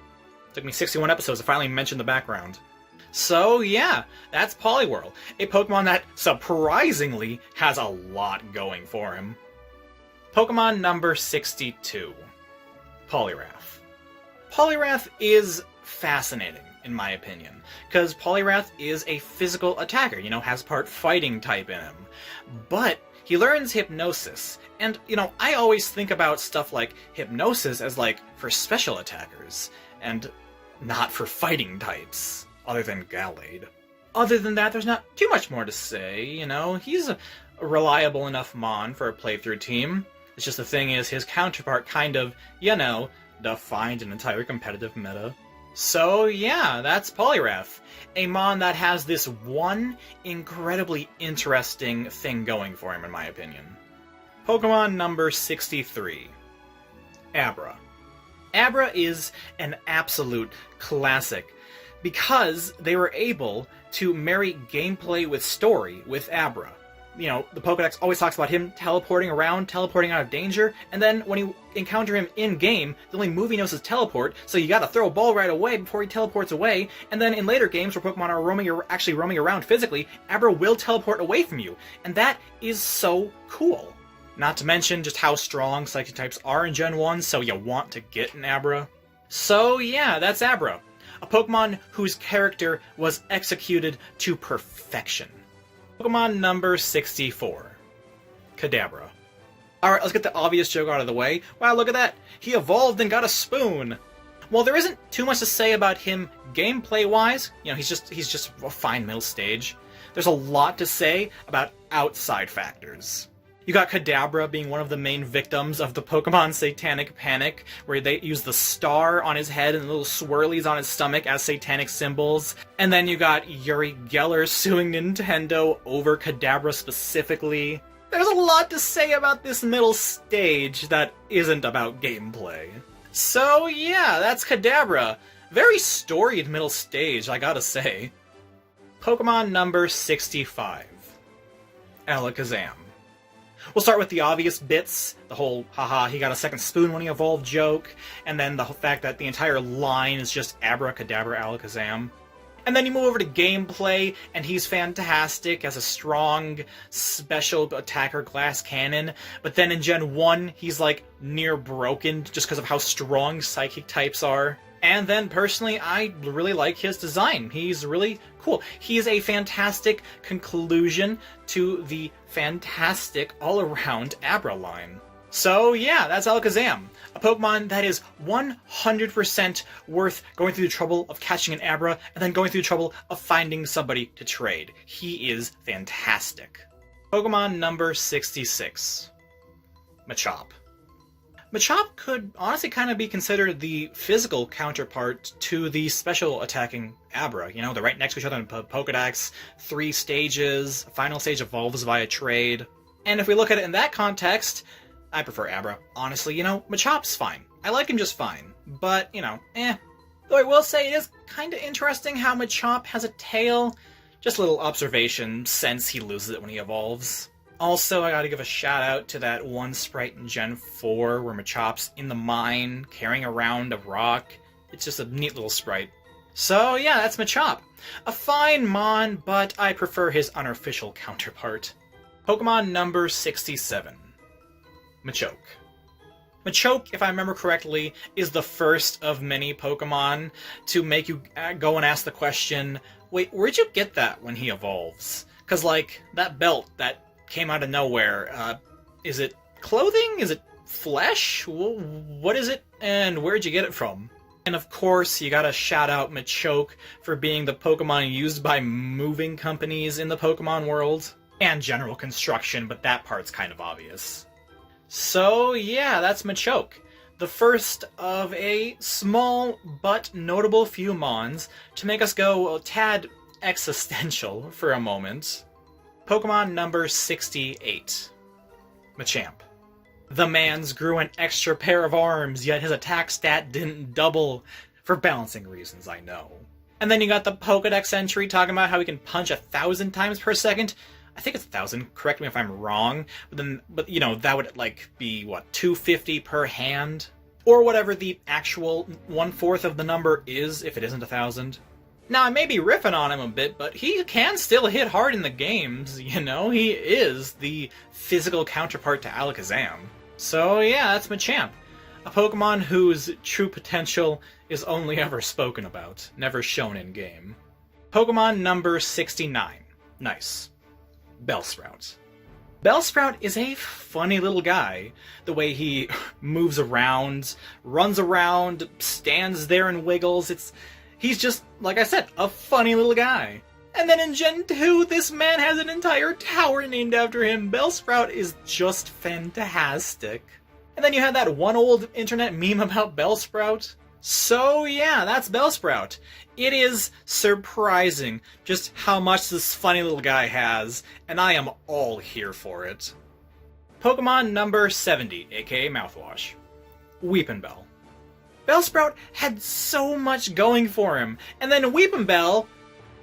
Took me 61 episodes to finally mention the background. So yeah, that's Poliwhirl, a Pokemon that surprisingly has a lot going for him. Pokemon number 62. Poliwrath. Poliwrath is fascinating, in my opinion, because Poliwrath is a physical attacker, you know, has part fighting type in him. But he learns Hypnosis, and, you know, I always think about stuff like Hypnosis as, like, for special attackers, and not for fighting types, other than Gallade. Other than that, there's not too much more to say, you know, he's a reliable enough Mon for a playthrough team. It's just the thing is, his counterpart kind of, you know, defined an entire competitive meta. So yeah, that's Poliwrath, a Mon that has this one incredibly interesting thing going for him, in my opinion. Pokemon number 63. Abra. Abra is an absolute classic, because they were able to marry gameplay with story with Abra. You know, the Pokédex always talks about him teleporting around, teleporting out of danger, and then when you encounter him in-game, the only move he knows is teleport, so you gotta throw a ball right away before he teleports away, and then in later games where Pokemon are actually roaming around physically, Abra will teleport away from you, and that is so cool. Not to mention just how strong Psychic types are in Gen 1, so you want to get an Abra. So yeah, that's Abra, a Pokemon whose character was executed to perfection. Pokemon number 64. Kadabra. Alright, let's get the obvious joke out of the way. Wow, look at that! He evolved and got a spoon! Well, there isn't too much to say about him gameplay-wise. You know, he's just a fine middle stage. There's a lot to say about outside factors. You got Kadabra being one of the main victims of the Pokemon Satanic Panic, where they use the star on his head and the little swirlies on his stomach as satanic symbols. And then you got Uri Geller suing Nintendo over Kadabra specifically. There's a lot to say about this middle stage that isn't about gameplay. So yeah, that's Kadabra. Very storied middle stage, I gotta say. Pokemon number 65. Alakazam. We'll start with the obvious bits, the whole haha he got a second spoon when he evolved joke, and then the fact that the entire line is just Abracadabra Alakazam. And then you move over to gameplay, and he's fantastic as a strong, special attacker glass cannon, but then in Gen 1, he's like near broken just because of how strong psychic types are. And then, personally, I really like his design. He's really cool. He's a fantastic conclusion to the fantastic all-around Abra line. So yeah, that's Alakazam. A Pokemon that is 100% worth going through the trouble of catching an Abra and then going through the trouble of finding somebody to trade. He is fantastic. Pokemon number 66. Machop. Machop could honestly kind of be considered the physical counterpart to the special attacking Abra. You know, they're right next to each other in Pokedex, 3 stages, final stage evolves via trade. And if we look at it in that context, I prefer Abra. Honestly, you know, Machop's fine. I like him just fine. But, you know, Though I will say it is kind of interesting how Machop has a tail. Just a little observation, since he loses it when he evolves. Also, I gotta give a shout out to that one sprite in Gen 4 where Machop's in the mine, carrying around a rock. It's just a neat little sprite. So yeah, that's Machop. A fine mon, but I prefer his unofficial counterpart. Pokemon number 67. Machoke. Machoke, if I remember correctly, is the first of many Pokemon to make you go and ask the question, wait, where'd you get that when he evolves? Because, like, that belt that came out of nowhere, is it clothing? Is it flesh? What is it? And where'd you get it from? And of course, you gotta shout out Machoke for being the Pokemon used by moving companies in the Pokemon world. And general construction, but that part's kind of obvious. So yeah, that's Machoke. The first of a small but notable few mons to make us go a tad existential for a moment. Pokemon number 68. Machamp. The man's grew an extra pair of arms, yet his attack stat didn't double. For balancing reasons, I know. And then you got the Pokedex entry talking about how he can punch 1,000 times per second. I think it's 1,000, correct me if I'm wrong. But you know, that would like be, what, 250 per hand? Or whatever the actual 1/4 of the number is, if it isn't 1,000. Now, I may be riffing on him a bit, but he can still hit hard in the games, you know? He is the physical counterpart to Alakazam. So yeah, that's Machamp. A Pokemon whose true potential is only ever spoken about, never shown in-game. Pokemon number 69. Nice. Bellsprout. Bellsprout is a funny little guy. The way he moves around, runs around, stands there and wiggles, he's just, like I said, a funny little guy. And then in Gen 2, this man has an entire tower named after him. Bellsprout is just fantastic. And then you had that one old internet meme about Bellsprout. So yeah, that's Bellsprout. It is surprising just how much this funny little guy has, and I am all here for it. Pokemon number 70, aka Mouthwash. Weepinbell. Bellsprout had so much going for him, and then Weepinbell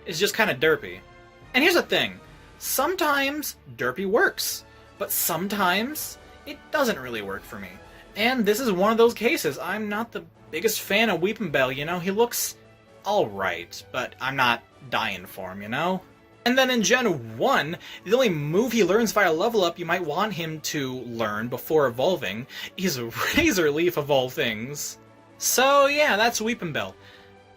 is just kind of derpy. And here's the thing, sometimes derpy works, but sometimes it doesn't really work for me. And this is one of those cases. I'm not the biggest fan of Weepinbell, you know? He looks alright, but I'm not dying for him, you know? And then in Gen 1, the only move he learns via level up you might want him to learn before evolving is Razor Leaf of all things. So yeah, that's Weepinbell.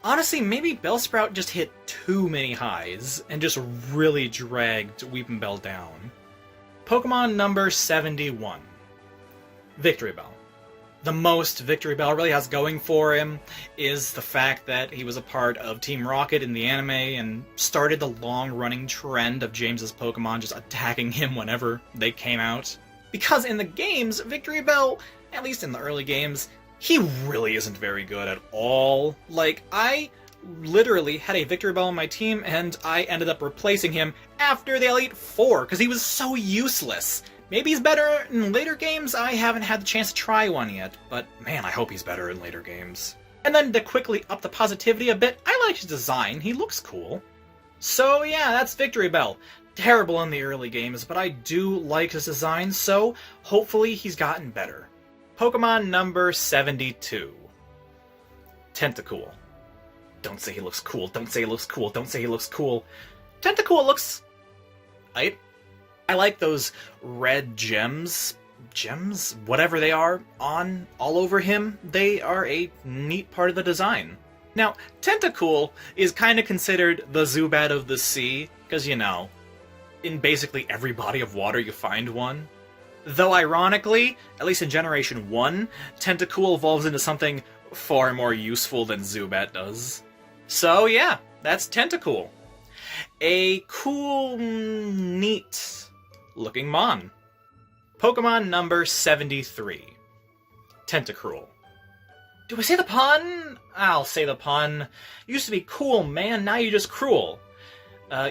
Honestly, maybe Bellsprout just hit too many highs and just really dragged Weepinbell down. Pokemon number 71. Victory Bell. The most Victory Bell really has going for him is the fact that he was a part of Team Rocket in the anime and started the long-running trend of James's Pokemon just attacking him whenever they came out. Because in the games, Victory Bell, at least in the early games, he really isn't very good at all. Like, I literally had a Victory Bell on my team and I ended up replacing him after the Elite Four because he was so useless. Maybe he's better in later games, I haven't had the chance to try one yet, but man, I hope he's better in later games. And then to quickly up the positivity a bit, I like his design, he looks cool. So yeah, that's Victory Bell. Terrible in the early games, but I do like his design, so hopefully he's gotten better. Pokemon number 72. Tentacool. Don't say he looks cool, don't say he looks cool, don't say he looks cool. Tentacool looks... I like those red gems, whatever they are, all over him. They are a neat part of the design. Now, Tentacool is kind of considered the Zubat of the sea, because, you know, in basically every body of water you find one. Though ironically, at least in Generation 1, Tentacool evolves into something far more useful than Zubat does. So yeah, that's Tentacool. A cool, neat looking Mon. Pokemon number 73. Tentacruel. Do I say the pun? I'll say the pun. Used to be cool, man, now you're just cruel.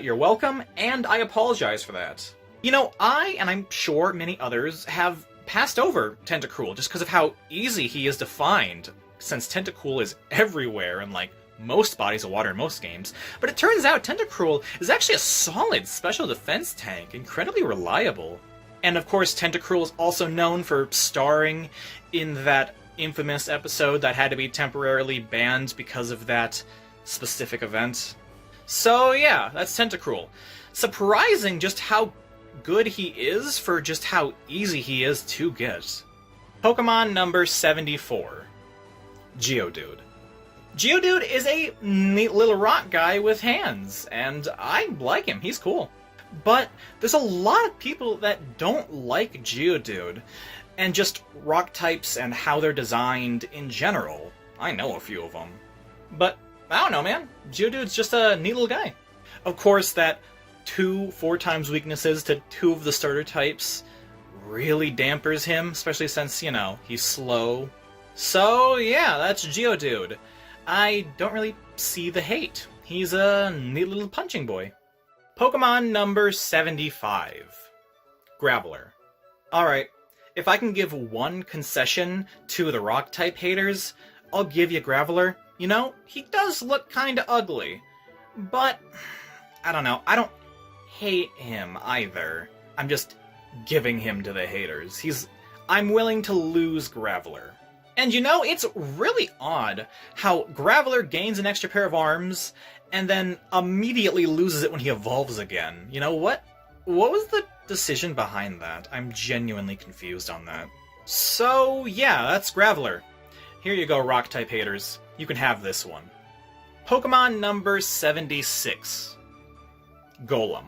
You're welcome, and I apologize for that. You know, I, and I'm sure many others, have passed over Tentacruel just because of how easy he is to find, since Tentacool is everywhere in, like, most bodies of water in most games, but it turns out Tentacruel is actually a solid special defense tank, incredibly reliable. And of course, Tentacruel is also known for starring in that infamous episode that had to be temporarily banned because of that specific event. So yeah, that's Tentacruel. Surprising just how good he is for just how easy he is to get. Pokemon number 74. Geodude. Geodude is a neat little rock guy with hands, and I like him, he's cool. But there's a lot of people that don't like Geodude, and just rock types and how they're designed in general. I know a few of them. But, I don't know, man. Geodude's just a neat little guy. Of course, that 4 times weaknesses to 2 of the starter types really dampers him, especially since, you know, he's slow. So, yeah, that's Geodude. I don't really see the hate. He's a neat little punching boy. Pokemon number 75. Graveler. Alright, if I can give one concession to the rock-type haters, I'll give you Graveler. You know, he does look kinda ugly. But, I don't know, I don't hate him either. I'm just giving him to the haters. I'm willing to lose Graveler. And you know, it's really odd how Graveler gains an extra pair of arms and then immediately loses it when he evolves again. You know, what was the decision behind that? I'm genuinely confused on that. So, yeah, that's Graveler. Here you go, rock-type haters. You can have this one. Pokemon number 76. Golem.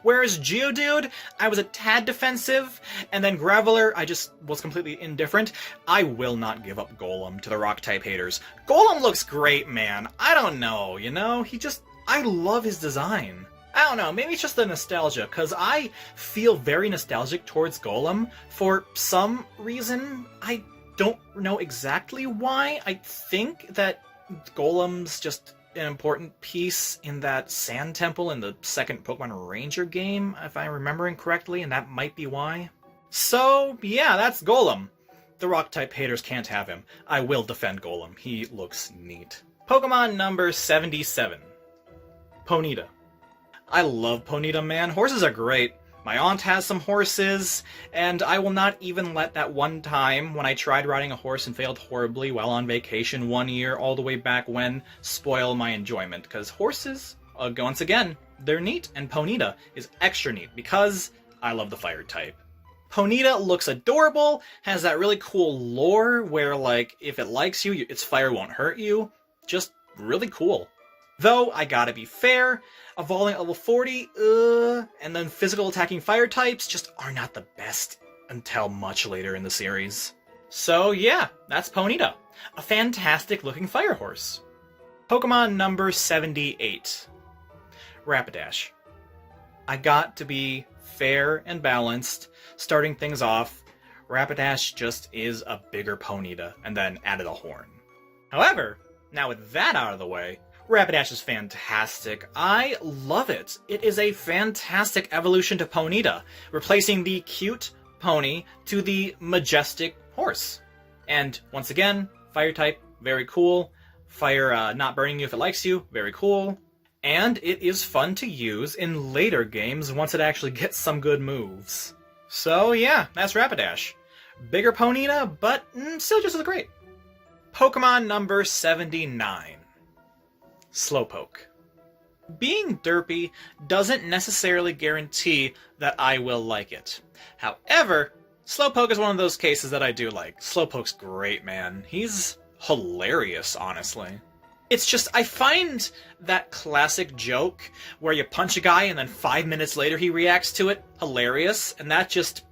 Whereas Geodude, I was a tad defensive, and then Graveler, I just was completely indifferent. I will not give up Golem to the rock-type haters. Golem looks great, man. I don't know, you know? I love his design. I don't know, maybe it's just the nostalgia, because I feel very nostalgic towards Golem for some reason. I don't know exactly why. I think that Golem's just an important piece in that Sand Temple in the second Pokemon Ranger game, if I'm remembering correctly, and that might be why. So, yeah, that's Golem. The rock-type haters can't have him. I will defend Golem. He looks neat. Pokemon number 77. Ponyta. I love Ponyta, man. Horses are great. My aunt has some horses, and I will not even let that one time when I tried riding a horse and failed horribly while on vacation one year all the way back when spoil my enjoyment, because horses, once again, they're neat, and Ponyta is extra neat because I love the fire type. Ponyta looks adorable, has that really cool lore where, like, if it likes you, its fire won't hurt you. Just really cool. Though, I gotta be fair, evolving at level 40, and then physical attacking fire types just are not the best until much later in the series. So yeah, that's Ponyta, a fantastic looking fire horse. Pokemon number 78, Rapidash. I got to be fair and balanced. Starting things off, Rapidash just is a bigger Ponyta, and then added a horn. However, now with that out of the way, Rapidash is fantastic. I love it. It is a fantastic evolution to Ponyta, replacing the cute pony to the majestic horse. And once again, fire type, very cool. Fire not burning you if it likes you, very cool. And it is fun to use in later games once it actually gets some good moves. So yeah, that's Rapidash. Bigger Ponyta, but still just as great. Pokemon number 79, Slowpoke. Being derpy doesn't necessarily guarantee that I will like it. However, Slowpoke is one of those cases that I do like. Slowpoke's great, man. He's hilarious, honestly. It's just, I find that classic joke where you punch a guy and then 5 minutes later he reacts to it hilarious, and that just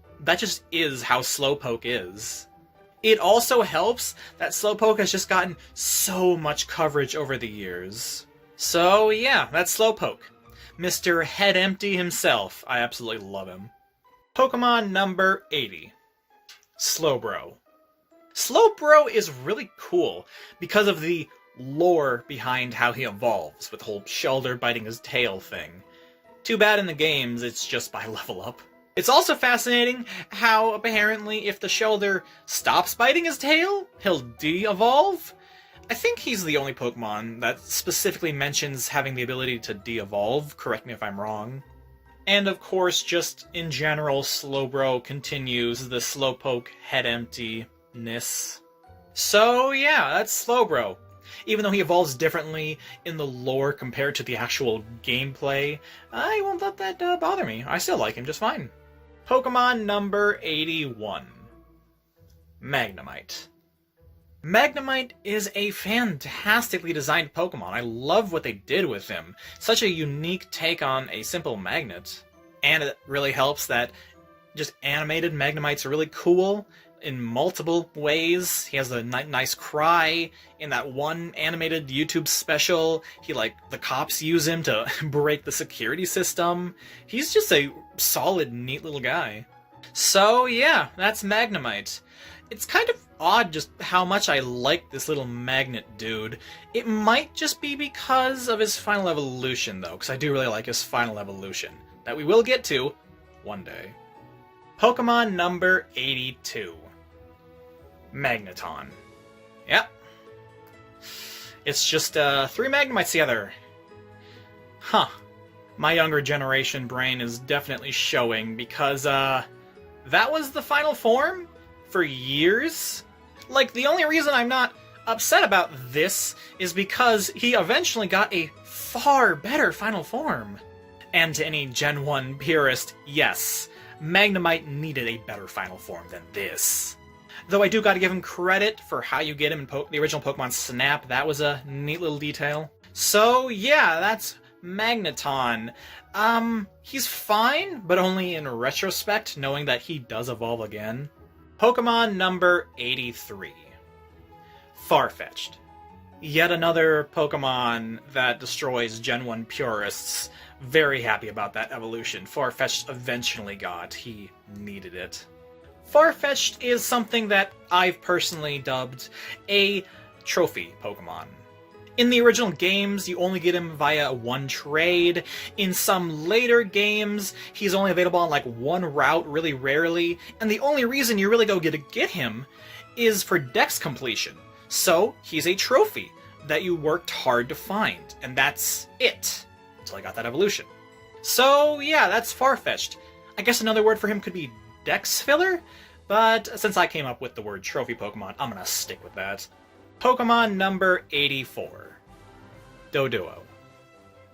is how Slowpoke is. It also helps that Slowpoke has just gotten so much coverage over the years. So yeah, that's Slowpoke. Mr. Head Empty himself. I absolutely love him. Pokemon number 80, Slowbro. Slowbro is really cool because of the lore behind how he evolves, with the whole shoulder biting his tail thing. Too bad in the games it's just by level up. It's also fascinating how apparently if the shoulder stops biting his tail, he'll de-evolve. I think he's the only Pokemon that specifically mentions having the ability to de-evolve, correct me if I'm wrong. And of course, just in general, Slowbro continues the Slowpoke head emptiness. So yeah, that's Slowbro. Even though he evolves differently in the lore compared to the actual gameplay, I won't let that bother me. I still like him just fine. Pokemon number 81, Magnemite. Magnemite is a fantastically designed Pokemon. I love what they did with him. Such a unique take on a simple magnet. And it really helps that just animated Magnemites are really cool in multiple ways. He has a nice cry in that one animated YouTube special. The cops use him to break the security system. He's just a solid, neat little guy. So yeah, that's Magnemite. It's kind of odd just how much I like this little magnet dude. It might just be because of his final evolution, though, because I do really like his final evolution, that we will get to one day. Pokemon number 82, Magneton. Yep. It's just 3 Magnemites together. Huh. My younger generation brain is definitely showing, because that was the final form for years. The only reason I'm not upset about this is because he eventually got a far better final form. And to any Gen 1 purist, yes, Magnemite needed a better final form than this. Though I do gotta give him credit for how you get him in the original Pokemon Snap. That was a neat little detail. So yeah, that's Magneton. He's fine, but only in retrospect, knowing that he does evolve again. Pokemon number 83, Farfetch'd. Yet another Pokemon that destroys Gen 1 purists. Very happy about that evolution Farfetch'd eventually got. He needed it. Farfetch'd is something that I've personally dubbed a trophy Pokemon. In the original games, you only get him via one trade. In some later games, he's only available on one route really rarely, and the only reason you really go get him is for dex completion. So, he's a trophy that you worked hard to find, and that's it, until I got that evolution. So yeah, that's Farfetch'd. I guess another word for him could be dex filler, but since I came up with the word trophy Pokemon, I'm gonna stick with that. Pokemon number 84, Doduo.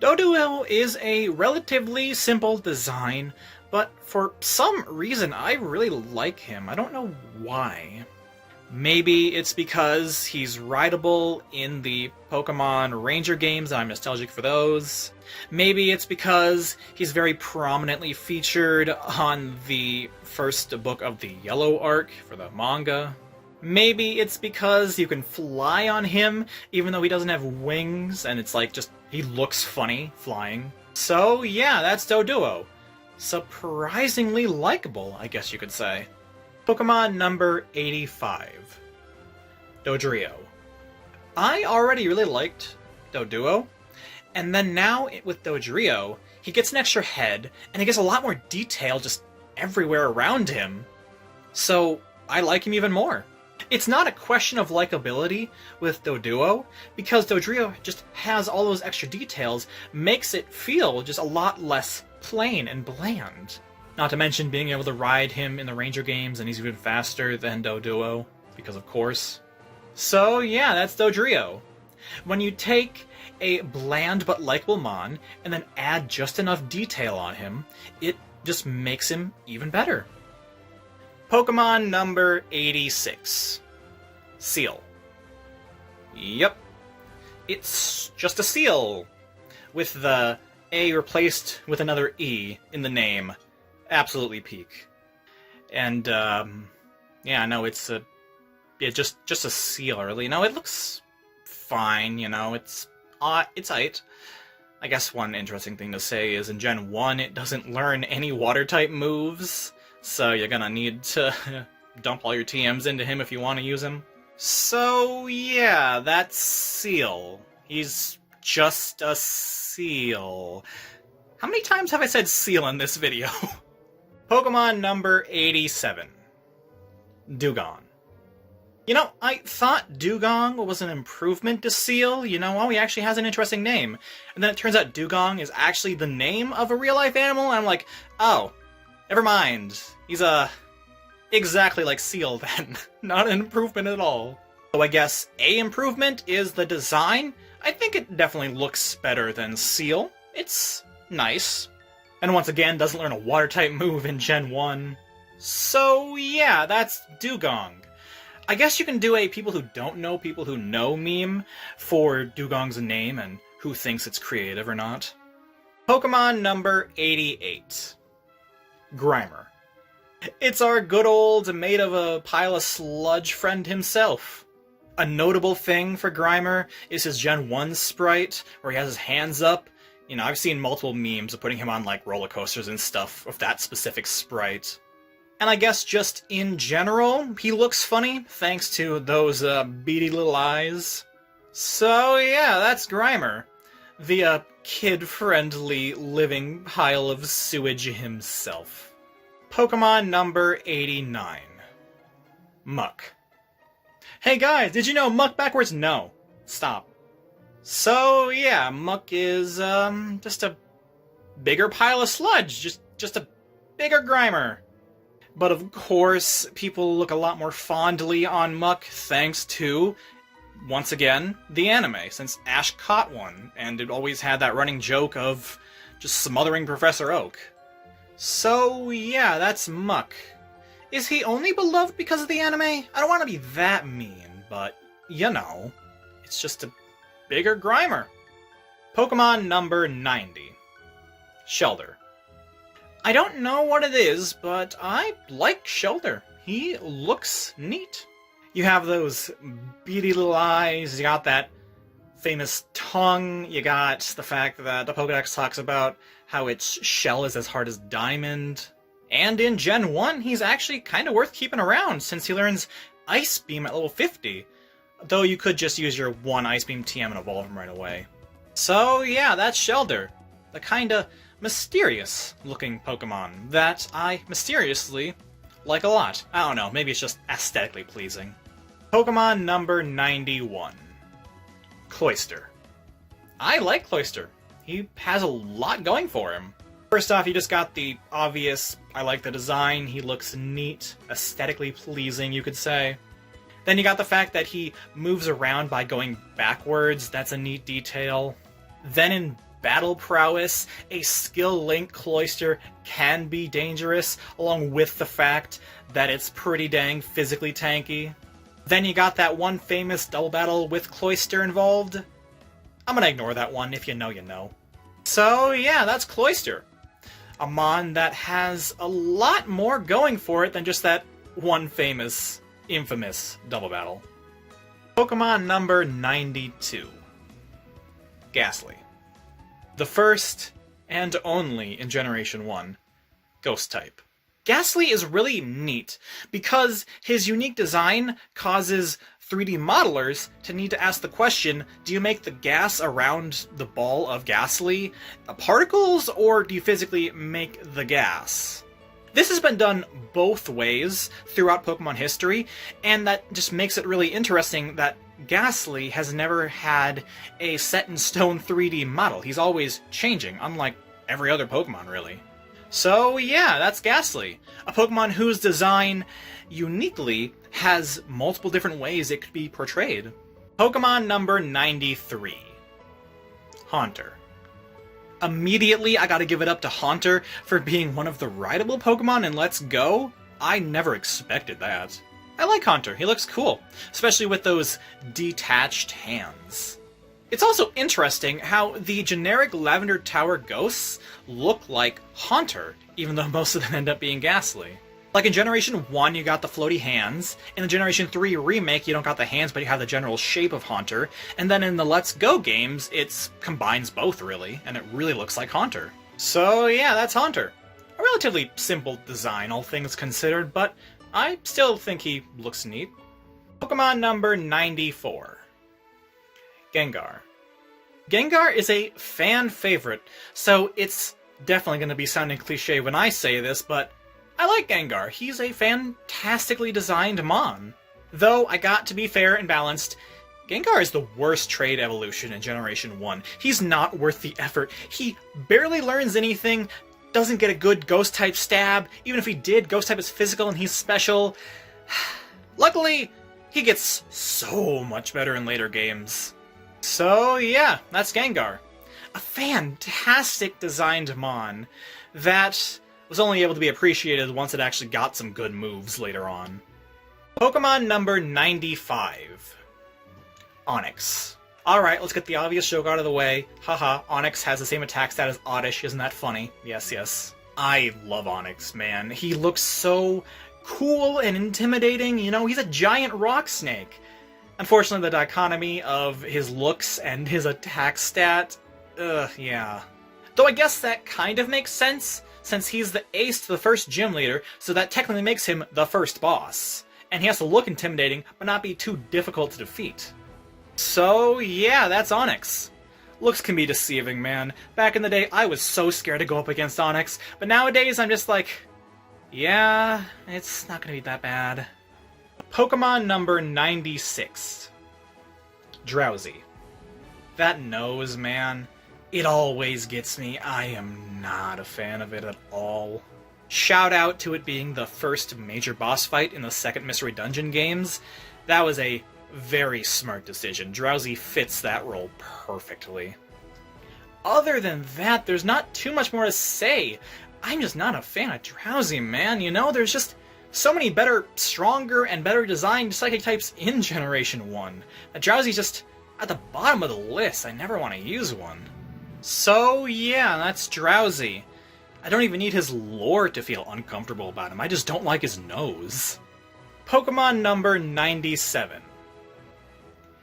Doduo is a relatively simple design, but for some reason I really like him. I don't know why. Maybe it's because he's rideable in the Pokemon Ranger games, and I'm nostalgic for those. Maybe it's because he's very prominently featured on the first book of the Yellow arc for the manga. Maybe it's because you can fly on him, even though he doesn't have wings, and it's like just, he looks funny flying. So yeah, that's Doduo. Surprisingly likable, I guess you could say. Pokemon number 85. Dodrio. I already really liked Doduo, and then now with Dodrio, he gets an extra head, and he gets a lot more detail just everywhere around him. So I like him even more. It's not a question of likability with Doduo, because Dodrio just has all those extra details, makes it feel just a lot less plain and bland. Not to mention being able to ride him in the Ranger games, and he's even faster than Doduo, because of course. So yeah, that's Dodrio. When you take a bland but likable Mon, and then add just enough detail on him, it just makes him even better. Pokemon number 86. Seal. Yep. It's just a seal, with the A replaced with another E in the name. Absolutely peak. And, yeah, no, it's just a seal, really. No, it looks fine, you know, it's aight. I guess one interesting thing to say is in Gen 1, it doesn't learn any Water-type moves, so you're gonna need to dump all your TMs into him if you want to use him. So, yeah, that's Seal. He's just a seal. How many times have I said seal in this video? Pokemon number 87. Dugong. You know, I thought Dugong was an improvement to Seal. You know, oh, he actually has an interesting name. And then it turns out Dugong is actually the name of a real-life animal, and I'm like, oh, never mind. He's, exactly like Seal, then. Not an improvement at all. So I guess a improvement is the design. I think it definitely looks better than Seal. It's nice. And once again, doesn't learn a Water-type move in Gen 1. So yeah, that's Dugong. I guess you can do a people who know meme for Dugong's name and who thinks it's creative or not. Pokemon number 88. Grimer. It's our good old made of a pile of sludge friend himself. A notable thing for Grimer is his Gen 1 sprite, where he has his hands up. You know, I've seen multiple memes of putting him on, like, roller coasters and stuff with that specific sprite. And I guess just in general, he looks funny, thanks to those, beady little eyes. So yeah, that's Grimer. The, kid-friendly living pile of sewage himself. Pokemon number 89. Muck. Hey guys, did you know Muck backwards? No. Stop. So yeah, Muck is, just a bigger pile of sludge. Just a bigger Grimer. But of course, people look a lot more fondly on Muck thanks to, once again, the anime, since Ash caught one, and it always had that running joke of just smothering Professor Oak. So yeah, that's Muck. Is he only beloved because of the anime? I don't want to be that mean, but, you know, it's just a bigger Grimer. Pokemon number 90. Shellder. I don't know what it is, but I like Shellder. He looks neat. You have those beady little eyes, you got that famous tongue, you got the fact that the Pokédex talks about how its shell is as hard as diamond. And in Gen 1, he's actually kind of worth keeping around, since he learns Ice Beam at level 50. Though you could just use your one Ice Beam TM and evolve him right away. So yeah, that's Shellder. The kinda mysterious-looking Pokemon that I mysteriously like a lot. I don't know, maybe it's just aesthetically pleasing. Pokemon number 91. Cloyster. I like Cloyster. He has a lot going for him. First off, you just got the obvious, I like the design, he looks neat, aesthetically pleasing, you could say. Then you got the fact that he moves around by going backwards, that's a neat detail. Then in battle prowess, a skill-linked Cloyster can be dangerous, along with the fact that it's pretty dang physically tanky. Then you got that one famous double battle with Cloyster involved. I'm gonna ignore that one. If you know, you know. So yeah, that's Cloyster. A mon that has a lot more going for it than just that one famous, infamous double battle. Pokemon number 92. Ghastly. The first and only in Generation 1 Ghost type. Ghastly is really neat because his unique design causes 3D modelers to need to ask the question, do you make the gas around the ball of Ghastly particles, or do you physically make the gas? This has been done both ways throughout Pokemon history, and that just makes it really interesting that Ghastly has never had a set-in-stone 3D model. He's always changing, unlike every other Pokemon, really. So yeah, that's Ghastly, a Pokemon whose design uniquely has multiple different ways it could be portrayed. Pokemon number 93. Haunter. Immediately, I gotta give it up to Haunter for being one of the rideable Pokemon in Let's Go. I never expected that. I like Haunter, he looks cool, especially with those detached hands. It's also interesting how the generic Lavender Tower ghosts look like Haunter, even though most of them end up being Ghastly. Like in Generation 1, you got the floaty hands. In the Generation 3 remake, you don't got the hands, but you have the general shape of Haunter. And then in the Let's Go games, it combines both, really, and it really looks like Haunter. So yeah, that's Haunter. A relatively simple design, all things considered, but I still think he looks neat. Pokemon number 94. Gengar. Gengar is a fan favorite, so it's definitely going to be sounding cliche when I say this, but I like Gengar. He's a fantastically designed mon. Though, I got to be fair and balanced, Gengar is the worst trade evolution in Generation 1. He's not worth the effort. He barely learns anything, doesn't get a good Ghost-type stab. Even if he did, Ghost-type is physical and he's special. Luckily, he gets so much better in later games. So yeah, that's Gengar. A fantastic designed mon that was only able to be appreciated once it actually got some good moves later on. Pokemon number 95. Onix. Alright, let's get the obvious joke out of the way. Haha, Onix has the same attack stat as Oddish, isn't that funny? Yes, yes. I love Onix, man. He looks so cool and intimidating, you know, he's a giant rock snake. Unfortunately, the dichotomy of his looks and his attack stat, yeah. Though I guess that kind of makes sense, since he's the ace to the first gym leader, so that technically makes him the first boss. And he has to look intimidating, but not be too difficult to defeat. So yeah, that's Onix. Looks can be deceiving, man. Back in the day, I was so scared to go up against Onix, but nowadays I'm just like, yeah, it's not gonna be that bad. Pokemon number 96. Drowsy. That nose, man. It always gets me. I am not a fan of it at all. Shout out to it being the first major boss fight in the second Mystery Dungeon games. That was a very smart decision. Drowsy fits that role perfectly. Other than that, there's not too much more to say. I'm just not a fan of Drowsy, man. You know, there's just so many better, stronger, and better designed psychic types in Generation 1. Drowsy's just at the bottom of the list. I never want to use one. So yeah, that's Drowsy. I don't even need his lore to feel uncomfortable about him. I just don't like his nose. Pokemon number 97.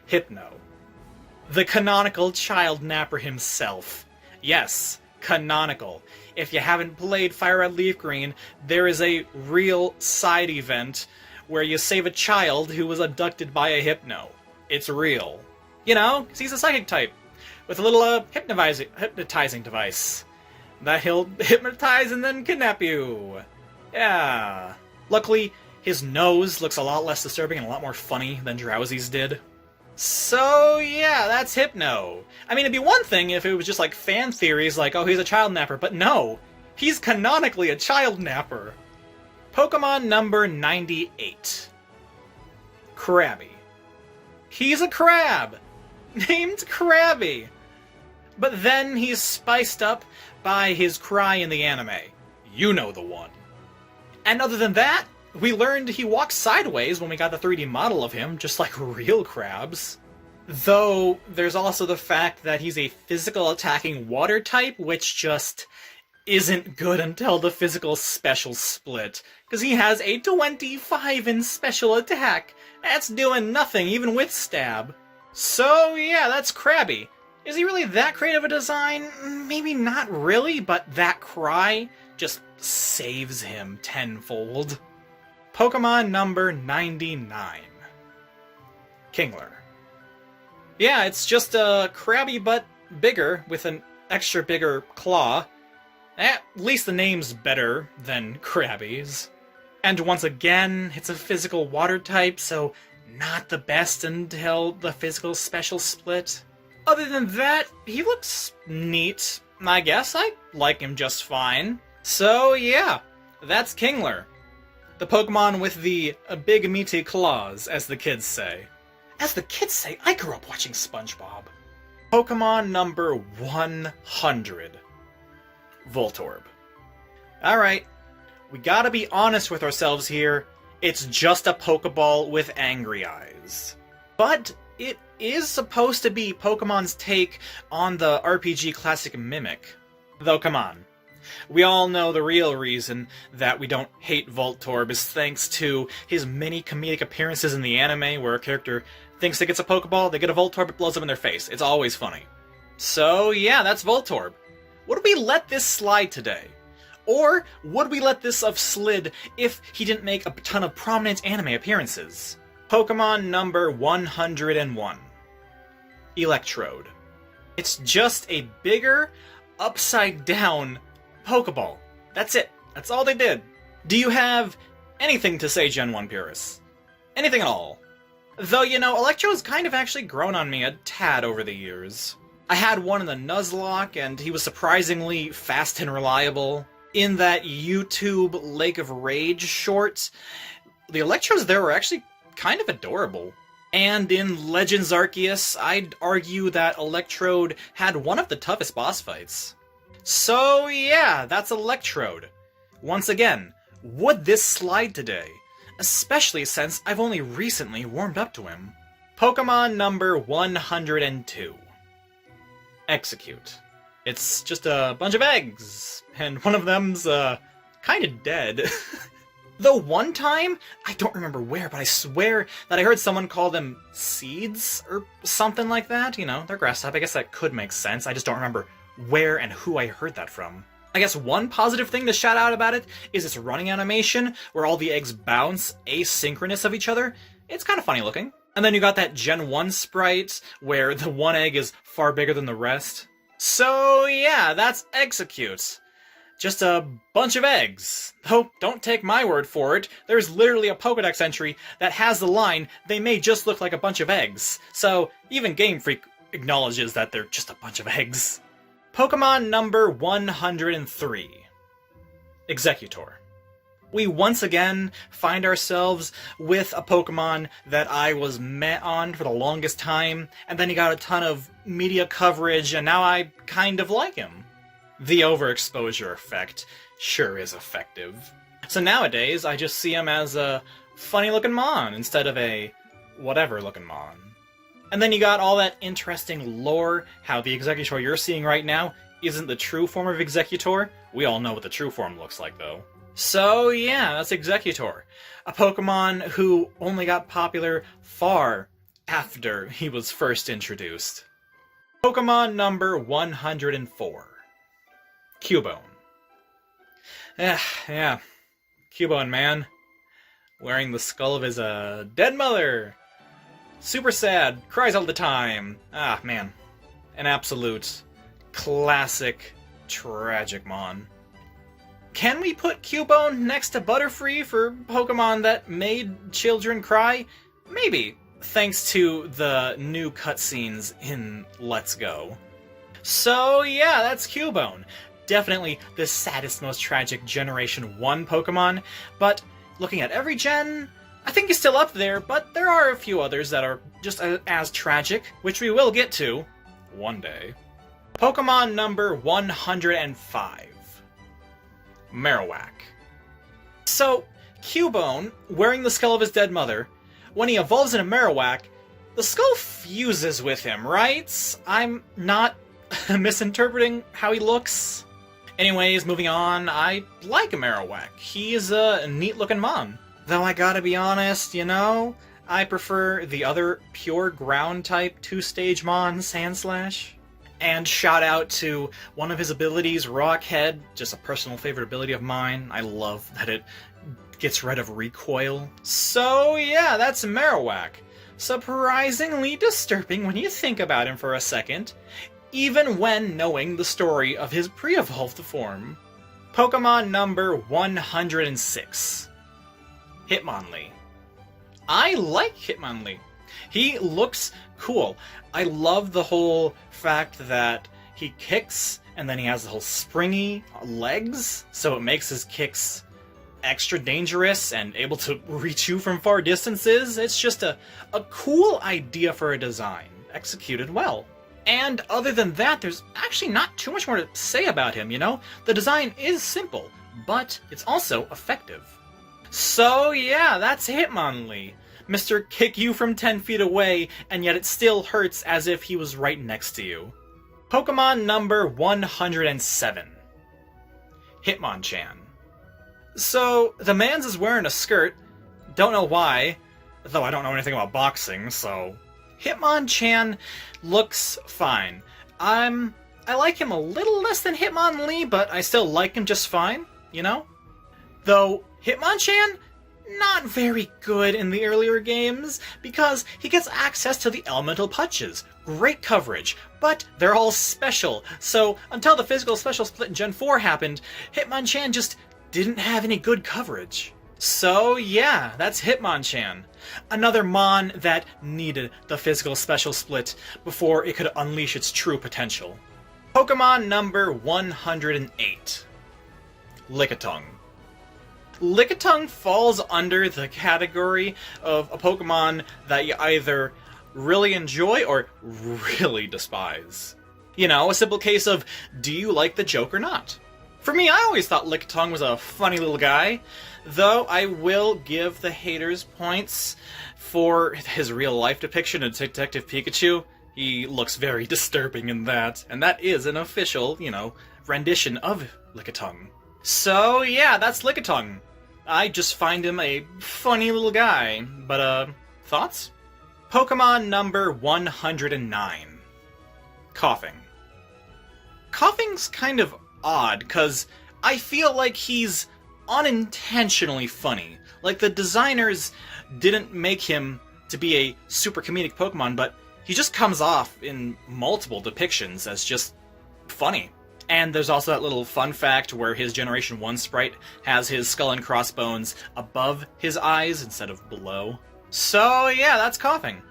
Hypno. The canonical child napper himself. Yes, canonical. If you haven't played Fire Red Leaf Green, there is a real side event where you save a child who was abducted by a Hypno. It's real. You know, 'cause he's a psychic type, with a little hypnotizing device that he'll hypnotize and then kidnap you. Yeah. Luckily, his nose looks a lot less disturbing and a lot more funny than Drowsy's did. So yeah, that's Hypno. I mean, it'd be one thing if it was just like fan theories like, oh, he's a child napper, but no, he's canonically a child napper. Pokemon number 98. Krabby. He's a crab, named Krabby. But then he's spiced up by his cry in the anime. You know the one. And other than that, We learned he walks sideways when we got the 3D model of him, just like real crabs. Though, there's also the fact that he's a physical attacking water type, which just isn't good until the physical special split, because he has a 25 in special attack. That's doing nothing, even with stab. So yeah, that's Krabby. Is he really that creative a design? Maybe not really, but that cry just saves him tenfold. Pokemon number 99. Kingler. Yeah, it's just a Krabby but bigger, with an extra bigger claw. At least the name's better than Krabby's. And once again, it's a physical water type, so not the best until the physical special split. Other than that, he looks neat. I guess I like him just fine. So yeah, that's Kingler. The Pokemon with the big meaty claws, as the kids say. As the kids say, I grew up watching SpongeBob. Pokemon number 100. Voltorb. Alright, we gotta be honest with ourselves here. It's just a Pokeball with angry eyes. But it is supposed to be Pokemon's take on the RPG classic Mimic. Though come on. We all know the real reason that we don't hate Voltorb is thanks to his many comedic appearances in the anime where a character thinks it gets a Pokeball, they get a Voltorb, it blows up in their face. It's always funny. So yeah, that's Voltorb. Would we let this slide today? Or would we let this have slid if he didn't make a ton of prominent anime appearances? Pokemon number 101. Electrode. It's just a bigger, upside-down Pokeball. That's it. That's all they did. Do you have anything to say, Gen 1 purists? Anything at all? Though, you know, Electrode's kind of actually grown on me a tad over the years. I had one in the Nuzlocke, and he was surprisingly fast and reliable. In that YouTube Lake of Rage short, the Electrodes there were actually kind of adorable. And in Legends Arceus, I'd argue that Electrode had one of the toughest boss fights. So yeah, that's Electrode. Once again, would this slide today? Especially since I've only recently warmed up to him. Pokemon number 102. Execute. It's just a bunch of eggs, and one of them's, kinda dead. The one time, I don't remember where, but I swear that I heard someone call them seeds, or something like that. You know, they're grass type. I guess that could make sense. I just don't remember where and who I heard that from. I guess one positive thing to shout out about it is its running animation, where all the eggs bounce asynchronous of each other. It's kind of funny looking. And then you got that Gen 1 sprite, where the one egg is far bigger than the rest. So yeah, that's Execute. Just a bunch of eggs. Though, don't take my word for it, there's literally a Pokédex entry that has the line, they may just look like a bunch of eggs. So, even Game Freak acknowledges that they're just a bunch of eggs. Pokemon number 103. Executor. We once again find ourselves with a Pokemon that I was met on for the longest time, and then he got a ton of media coverage, and now I kind of like him. The overexposure effect sure is effective. So nowadays, I just see him as a funny-looking Mon instead of a whatever-looking Mon. And then you got all that interesting lore, how the Executor you're seeing right now isn't the true form of Executor. We all know what the true form looks like, though. So yeah, that's Executor. A Pokemon who only got popular far after he was first introduced. Pokemon number 104. Cubone. Yeah. Cubone, man. Wearing the skull of his dead mother. Super sad, cries all the time. Ah, man. An absolute classic tragic mon. Can we put Cubone next to Butterfree for Pokemon that made children cry? Maybe, thanks to the new cutscenes in Let's Go. So yeah, that's Cubone. Definitely the saddest, most tragic Generation 1 Pokemon, but looking at every gen, I think he's still up there, but there are a few others that are just as tragic, which we will get to one day. Pokemon number 105. Marowak. So, Cubone, wearing the skull of his dead mother, when he evolves into Marowak, the skull fuses with him, right? I'm not misinterpreting how he looks. Anyways, moving on, I like Marowak. He's a neat-looking mon. Though I gotta be honest, you know, I prefer the other pure ground-type 2-stage mon, Sandslash. And shout out to one of his abilities, Rockhead, just a personal favorite ability of mine. I love that it gets rid of recoil. So yeah, that's Marowak. Surprisingly disturbing when you think about him for a second, even when knowing the story of his pre-evolved form. Pokemon number 106. Hitmonlee. I like Hitmonlee. He looks cool. I love the whole fact that he kicks and then he has the whole springy legs, so it makes his kicks extra dangerous and able to reach you from far distances. It's just a cool idea for a design, executed well. And other than that, there's actually not too much more to say about him, you know? The design is simple, but it's also effective. So yeah, that's Hitmonlee. Mr. Kick you from 10 feet away, and yet it still hurts as if he was right next to you. Pokemon number 107. Hitmonchan. So, the man's is wearing a skirt. Don't know why, though I don't know anything about boxing, so... Hitmonchan looks fine. I like him a little less than Hitmonlee, but I still like him just fine, you know? Though, Hitmonchan, not very good in the earlier games, because he gets access to the elemental punches. Great coverage, but they're all special, so until the physical special split in Gen 4 happened, Hitmonchan just didn't have any good coverage. So yeah, that's Hitmonchan. Another mon that needed the physical special split before it could unleash its true potential. Pokemon number 108. Lickitung. Lickitung falls under the category of a Pokemon that you either really enjoy or really despise. You know, a simple case of, do you like the joke or not? For me, I always thought Lickitung was a funny little guy, though I will give the haters points for his real-life depiction of Detective Pikachu. He looks very disturbing in that, and that is an official, you know, rendition of Lickitung. So yeah, that's Lickitung. I just find him a funny little guy, but thoughts? Pokemon number 109. Coughing. Coughing's kind of odd, cause I feel like he's unintentionally funny. Like, the designers didn't make him to be a super comedic Pokemon, but he just comes off in multiple depictions as just funny. And there's also that little fun fact where his Generation 1 sprite has his skull and crossbones above his eyes instead of below. So yeah, that's Coughing.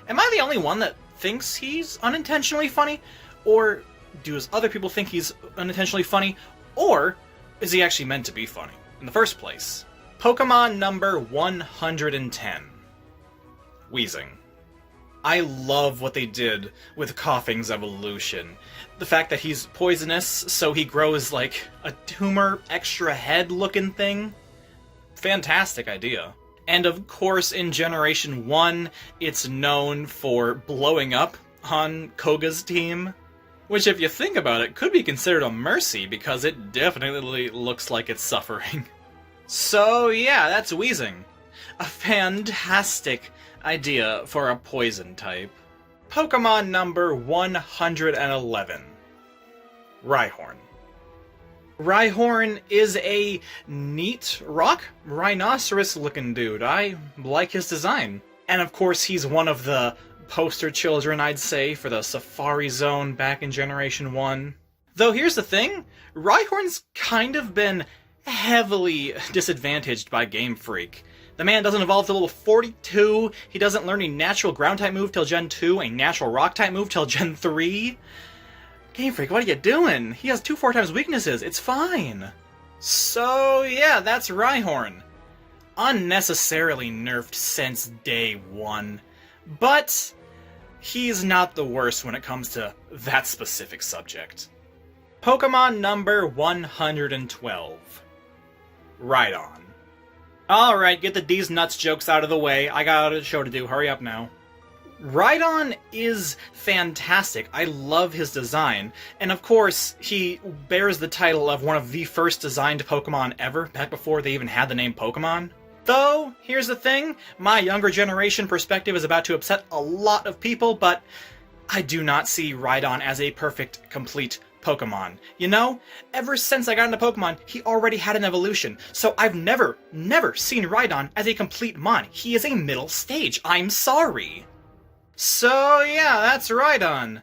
Am I the only one that thinks he's unintentionally funny? Or do other people think he's unintentionally funny? Or is he actually meant to be funny in the first place? Pokemon number 110. Wheezing. I love what they did with Coughing's evolution. The fact that he's poisonous, so he grows like a tumor extra head looking thing. Fantastic idea. And of course, in Generation 1, it's known for blowing up on Koga's team. Which, if you think about it, could be considered a mercy, because it definitely looks like it's suffering. So yeah, that's Wheezing. A fantastic idea for a poison type. Pokemon number 111. Rhyhorn. Rhyhorn is a neat rock rhinoceros-looking dude. I like his design. And of course, he's one of the poster children, I'd say, for the Safari Zone back in Generation 1. Though here's the thing, Rhyhorn's kind of been heavily disadvantaged by Game Freak. The man doesn't evolve till level 42, he doesn't learn a natural ground-type move till Gen 2, a natural rock-type move till Gen 3. Game Freak, what are you doing? He has 2 4-times weaknesses, it's fine. So yeah, that's Rhyhorn. Unnecessarily nerfed since day 1. But he's not the worst when it comes to that specific subject. Pokemon number 112. Rhydon. Alright, get the D's nuts jokes out of the way. I got a show to do. Hurry up now. Rhydon is fantastic. I love his design. And of course, he bears the title of one of the first designed Pokemon ever, back before they even had the name Pokemon. Though, here's the thing, my younger generation perspective is about to upset a lot of people, but I do not see Rhydon as a perfect, complete Pokemon. You know, ever since I got into Pokemon, he already had an evolution, so I've never seen Rhydon as a complete Mon. He is a middle stage. I'm sorry. So yeah, that's Rhydon.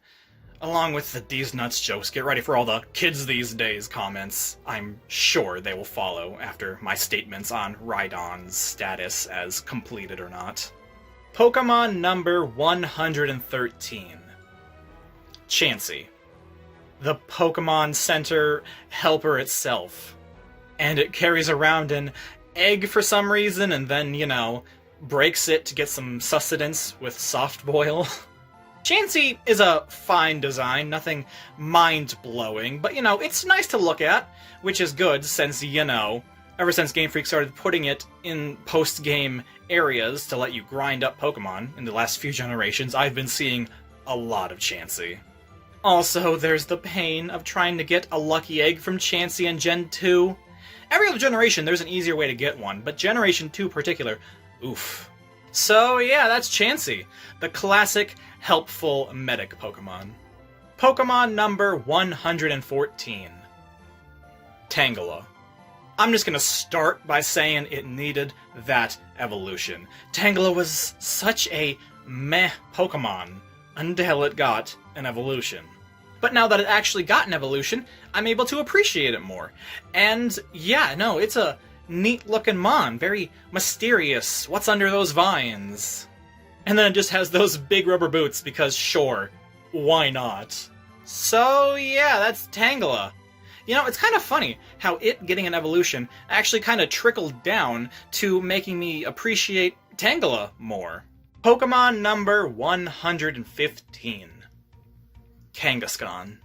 Along with the D's nuts jokes, get ready for all the kids these days comments. I'm sure they will follow after my statements on Rhydon's status as completed or not. Pokemon number 113. Chansey. The Pokemon Center helper itself. And it carries around an egg for some reason and then, you know, breaks it to get some sustenance with soft boil. Chansey is a fine design, nothing mind-blowing, but you know, it's nice to look at, which is good since, you know, ever since Game Freak started putting it in post-game areas to let you grind up Pokemon in the last few generations, I've been seeing a lot of Chansey. Also, there's the pain of trying to get a lucky egg from Chansey in Gen 2. Every other generation there's an easier way to get one, but Generation 2 in particular, oof. So yeah, that's Chansey, the classic, helpful medic Pokemon. Pokemon number 114. Tangela. I'm just gonna start by saying it needed that evolution. Tangela was such a meh Pokemon until it got an evolution. But now that it actually got an evolution, I'm able to appreciate it more. And yeah, no, it's a neat-looking Mon, very mysterious. What's under those vines? And then it just has those big rubber boots, because sure, why not? So yeah, that's Tangela. You know, it's kind of funny how it getting an evolution actually kind of trickled down to making me appreciate Tangela more. Pokemon number 115. Kangaskhan.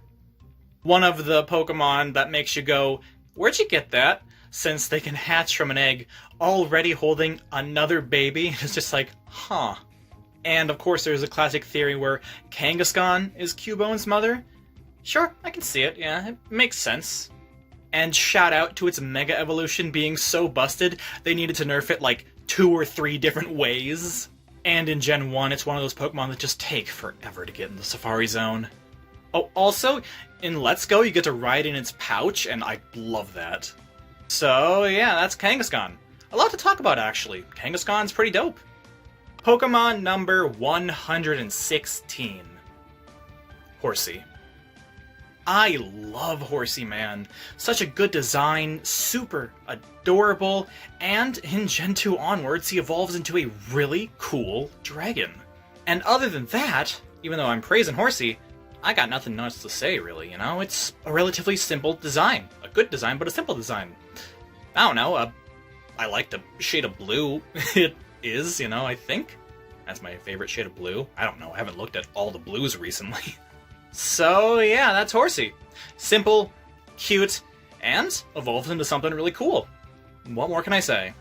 One of the Pokemon that makes you go, where'd you get that? Since they can hatch from an egg already holding another baby. It's just like, huh. And of course there's a classic theory where Kangaskhan is Cubone's mother. Sure, I can see it, yeah, it makes sense. And shout out to its Mega Evolution being so busted, they needed to nerf it like 2 or 3 different ways. And in Gen 1, it's one of those Pokemon that just take forever to get in the Safari Zone. Oh, also, in Let's Go, you get to ride in its pouch, and I love that. So, yeah, that's Kangaskhan. A lot to talk about, actually. Kangaskhan's pretty dope. Pokemon number 116. Horsey. I love Horsey, man. Such a good design, super adorable, and in Gen 2 onwards, he evolves into a really cool dragon. And other than that, even though I'm praising Horsey, I got nothing else to say, really, you know? It's a relatively simple design. A good design, but a simple design. I don't know, I like the shade of blue it is, you know, I think. That's my favorite shade of blue. I don't know, I haven't looked at all the blues recently. So, yeah, that's Horsey. Simple, cute, and evolves into something really cool. What more can I say?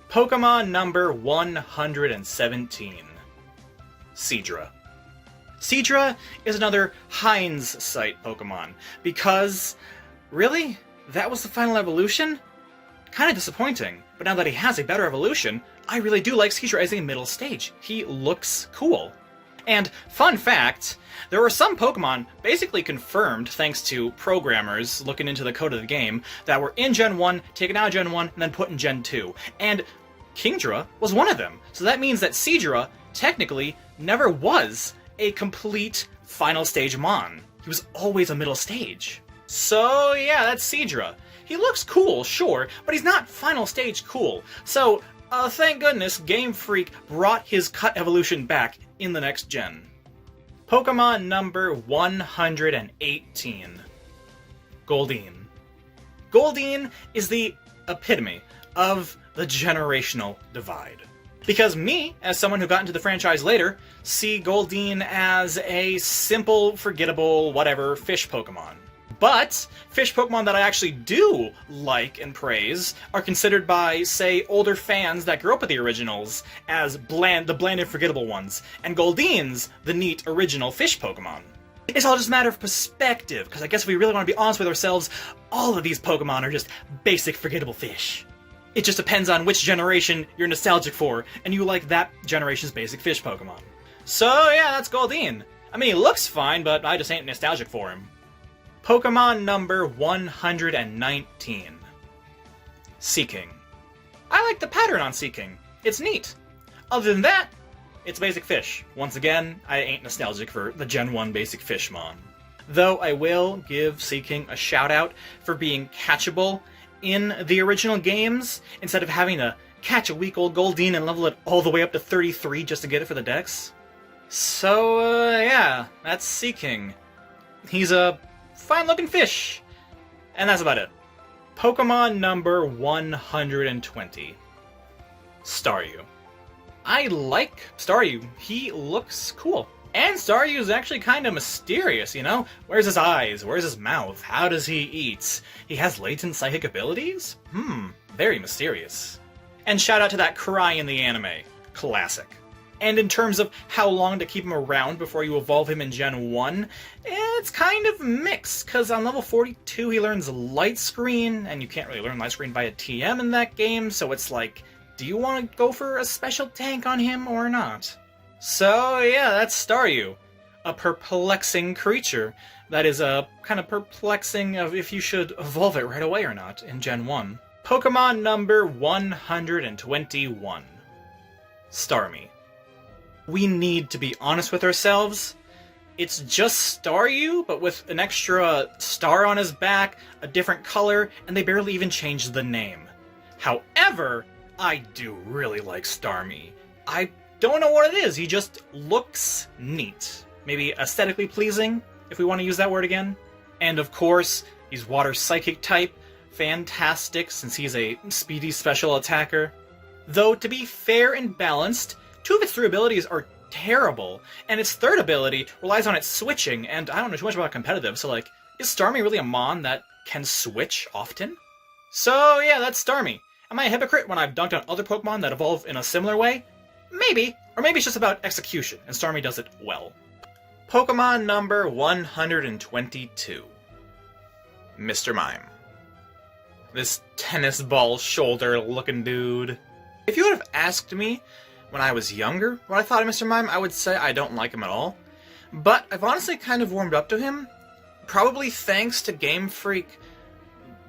Pokemon number 117. Seadra. Seadra is another Heinz site Pokemon, because, really? That was the final evolution? Kinda disappointing, but now that he has a better evolution, I really do like Seadra as a middle stage. He looks cool. And, fun fact, there were some Pokemon basically confirmed thanks to programmers looking into the code of the game that were in Gen 1, taken out of Gen 1, and then put in Gen 2. And Kingdra was one of them. So that means that Seadra, technically, never was a complete final stage Mon. He was always a middle stage. So yeah, that's Seadra. He looks cool, sure, but he's not final stage cool. So, thank goodness Game Freak brought his cut evolution back in the next gen. Pokemon number 118. Goldeen. Goldeen is the epitome of the generational divide. Because me, as someone who got into the franchise later, see Goldeen as a simple, forgettable, whatever, fish Pokemon. But fish Pokemon that I actually do like and praise are considered by, say, older fans that grew up with the originals as the bland and forgettable ones, and Goldeens, the neat original fish Pokemon. It's all just a matter of perspective, because I guess if we really want to be honest with ourselves, all of these Pokemon are just basic forgettable fish. It just depends on which generation you're nostalgic for, and you like that generation's basic fish Pokemon. So yeah, that's Goldeen. I mean, he looks fine, but I just ain't nostalgic for him. Pokemon number 119. Seeking. I like the pattern on Seeking. It's neat. Other than that, it's basic fish. Once again, I ain't nostalgic for the Gen 1 basic Fishmon. Though I will give Seeking a shout out for being catchable in the original games, instead of having to catch a week-old Goldeen and level it all the way up to 33 just to get it for the dex. So, yeah, that's Seeking. He's a fine-looking fish. And that's about it. Pokemon number 120. Staryu. I like Staryu. He looks cool. And Staryu is actually kind of mysterious, you know? Where's his eyes? Where's his mouth? How does he eat? He has latent psychic abilities? Very mysterious. And shout out to that cry in the anime. Classic. And in terms of how long to keep him around before you evolve him in Gen 1, it's kind of mixed, because on level 42 he learns Light Screen, and you can't really learn Light Screen via TM in that game, so it's like, do you want to go for a special tank on him or not? So yeah, that's Staryu. A perplexing creature that is kind of perplexing of if you should evolve it right away or not in Gen 1. Pokemon number 121. Starmie. We need to be honest with ourselves. It's just Staryu, but with an extra star on his back, a different color, and they barely even changed the name. However, I do really like Starmie. I don't know what it is, he just looks neat. Maybe aesthetically pleasing, if we want to use that word again. And of course, he's Water Psychic type. Fantastic, since he's a speedy special attacker. Though, to be fair and balanced, two of its three abilities are terrible, and its third ability relies on its switching, and I don't know too much about competitive, so like, is Starmie really a Mon that can switch often? So yeah, that's Starmie. Am I a hypocrite when I've dunked on other Pokemon that evolve in a similar way? Maybe. Or maybe it's just about execution, and Starmie does it well. Pokemon number 122. Mr. Mime. This tennis ball shoulder looking dude. If you would have asked me when I was younger what I thought of Mr. Mime, I would say I don't like him at all. But I've honestly kind of warmed up to him, probably thanks to Game Freak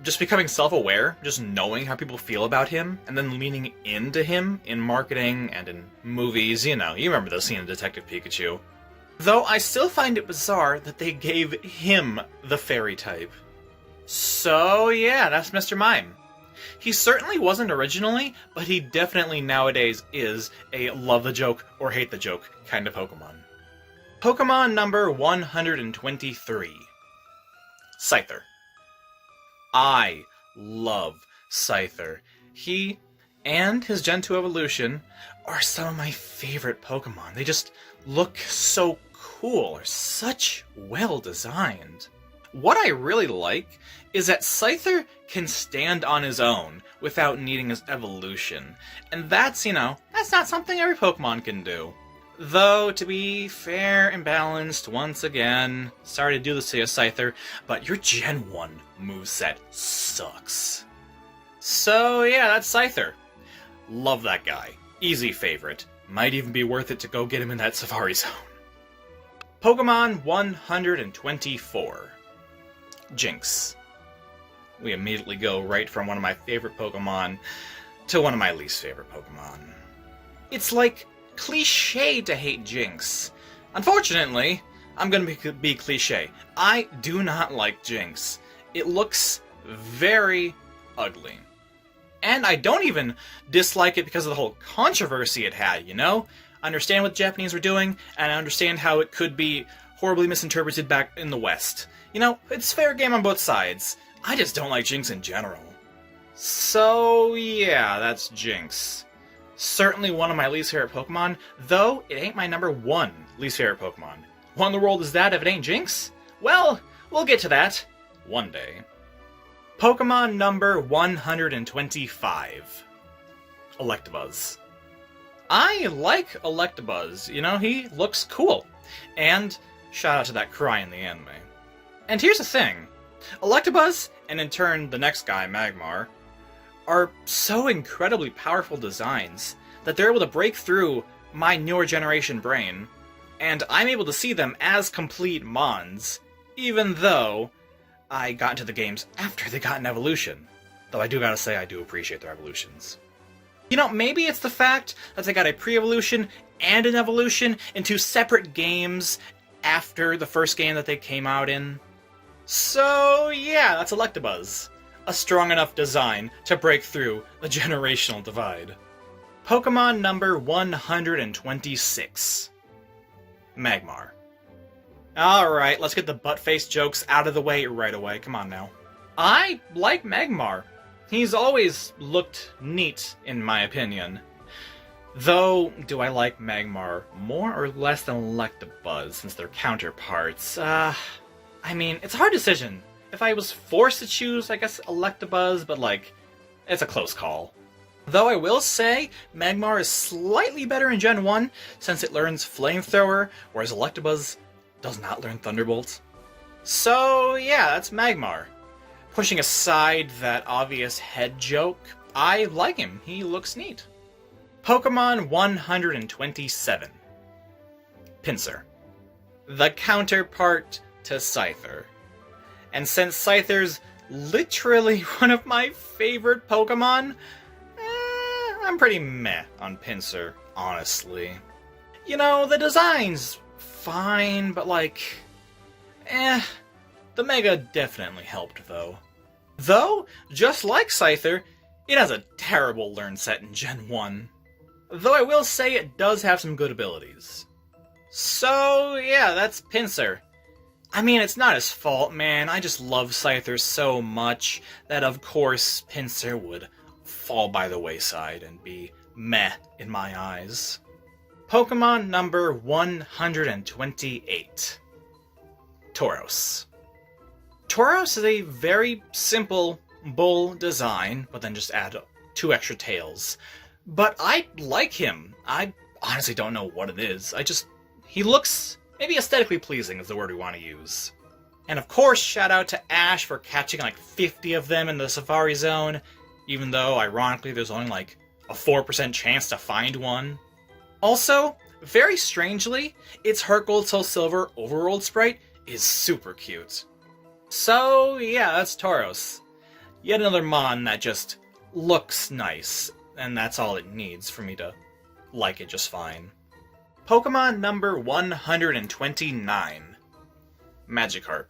just becoming self-aware, just knowing how people feel about him, and then leaning into him in marketing and in movies, you know, you remember the scene in Detective Pikachu. Though I still find it bizarre that they gave him the fairy type. So yeah, that's Mr. Mime. He certainly wasn't originally, but he definitely nowadays is a love the joke or hate the joke kind of Pokemon. Pokemon number 123. Scyther. I love Scyther. He and his Gen 2 evolution are some of my favorite Pokemon. They just look so cool, are such well designed. What I really like is that Scyther can stand on his own without needing his evolution. And that's, you know, that's not something every Pokemon can do. Though, to be fair and balanced, once again, sorry to do this to you, Scyther, but your Gen 1 moveset sucks. So yeah, that's Scyther. Love that guy. Easy favorite. Might even be worth it to go get him in that Safari Zone. Pokemon 124. Jinx. We immediately go right from one of my favorite Pokemon to one of my least favorite Pokemon. It's like cliche to hate Jinx. Unfortunately, I'm gonna be cliche. I do not like Jinx. It looks very ugly. And I don't even dislike it because of the whole controversy it had, you know? I understand what the Japanese were doing, and I understand how it could be horribly misinterpreted back in the West. You know, it's fair game on both sides. I just don't like Jinx in general. So yeah, that's Jinx. Certainly one of my least favorite Pokemon, though it ain't my number one least favorite Pokemon. What in the world is that if it ain't Jinx? Well, we'll get to that one day. Pokemon number 125. Electabuzz. I like Electabuzz. You know, he looks cool. And shout out to that cry in the anime. And here's the thing. Electabuzz, and in turn the next guy, Magmar, are so incredibly powerful designs that they're able to break through my newer generation brain, and I'm able to see them as complete Mons, even though I got into the games after they got an evolution. Though I do gotta say, I do appreciate their evolutions. You know, maybe it's the fact that they got a pre-evolution and an evolution in two separate games after the first game that they came out in. So yeah, that's Electabuzz. A strong enough design to break through the generational divide. Pokemon number 126. Magmar. Alright, let's get the butt-face jokes out of the way right away. Come on now. I like Magmar. He's always looked neat, in my opinion. Though, do I like Magmar more or less than Electabuzz, since they're counterparts? I mean, it's a hard decision. If I was forced to choose, I guess Electabuzz, but like, it's a close call. Though I will say, Magmar is slightly better in Gen 1, since it learns Flamethrower, whereas Electabuzz does not learn Thunderbolt. So yeah, that's Magmar. Pushing aside that obvious head joke, I like him. He looks neat. Pokemon 127. Pinsir. The counterpart to Scyther. And since Scyther's literally one of my favorite Pokemon, I'm pretty meh on Pinsir, honestly. You know, the design's fine, but like, the Mega definitely helped though. Though, just like Scyther, it has a terrible learn set in Gen 1. Though I will say it does have some good abilities. So yeah, that's Pinsir. I mean, it's not his fault, man. I just love Scyther so much that of course Pinsir would fall by the wayside and be meh in my eyes. Pokemon number 128. Tauros. Tauros is a very simple bull design, but then just add 2 extra tails. But I like him. I honestly don't know what it is. He looks maybe aesthetically pleasing is the word we want to use. And of course, shout out to Ash for catching like 50 of them in the Safari Zone, even though, ironically, there's only like a 4% chance to find one. Also, very strangely, its Heart Gold Soul Silver Overworld sprite is super cute. So yeah, that's Tauros. Yet another Mon that just looks nice, and that's all it needs for me to like it just fine. Pokemon number 129. Magikarp.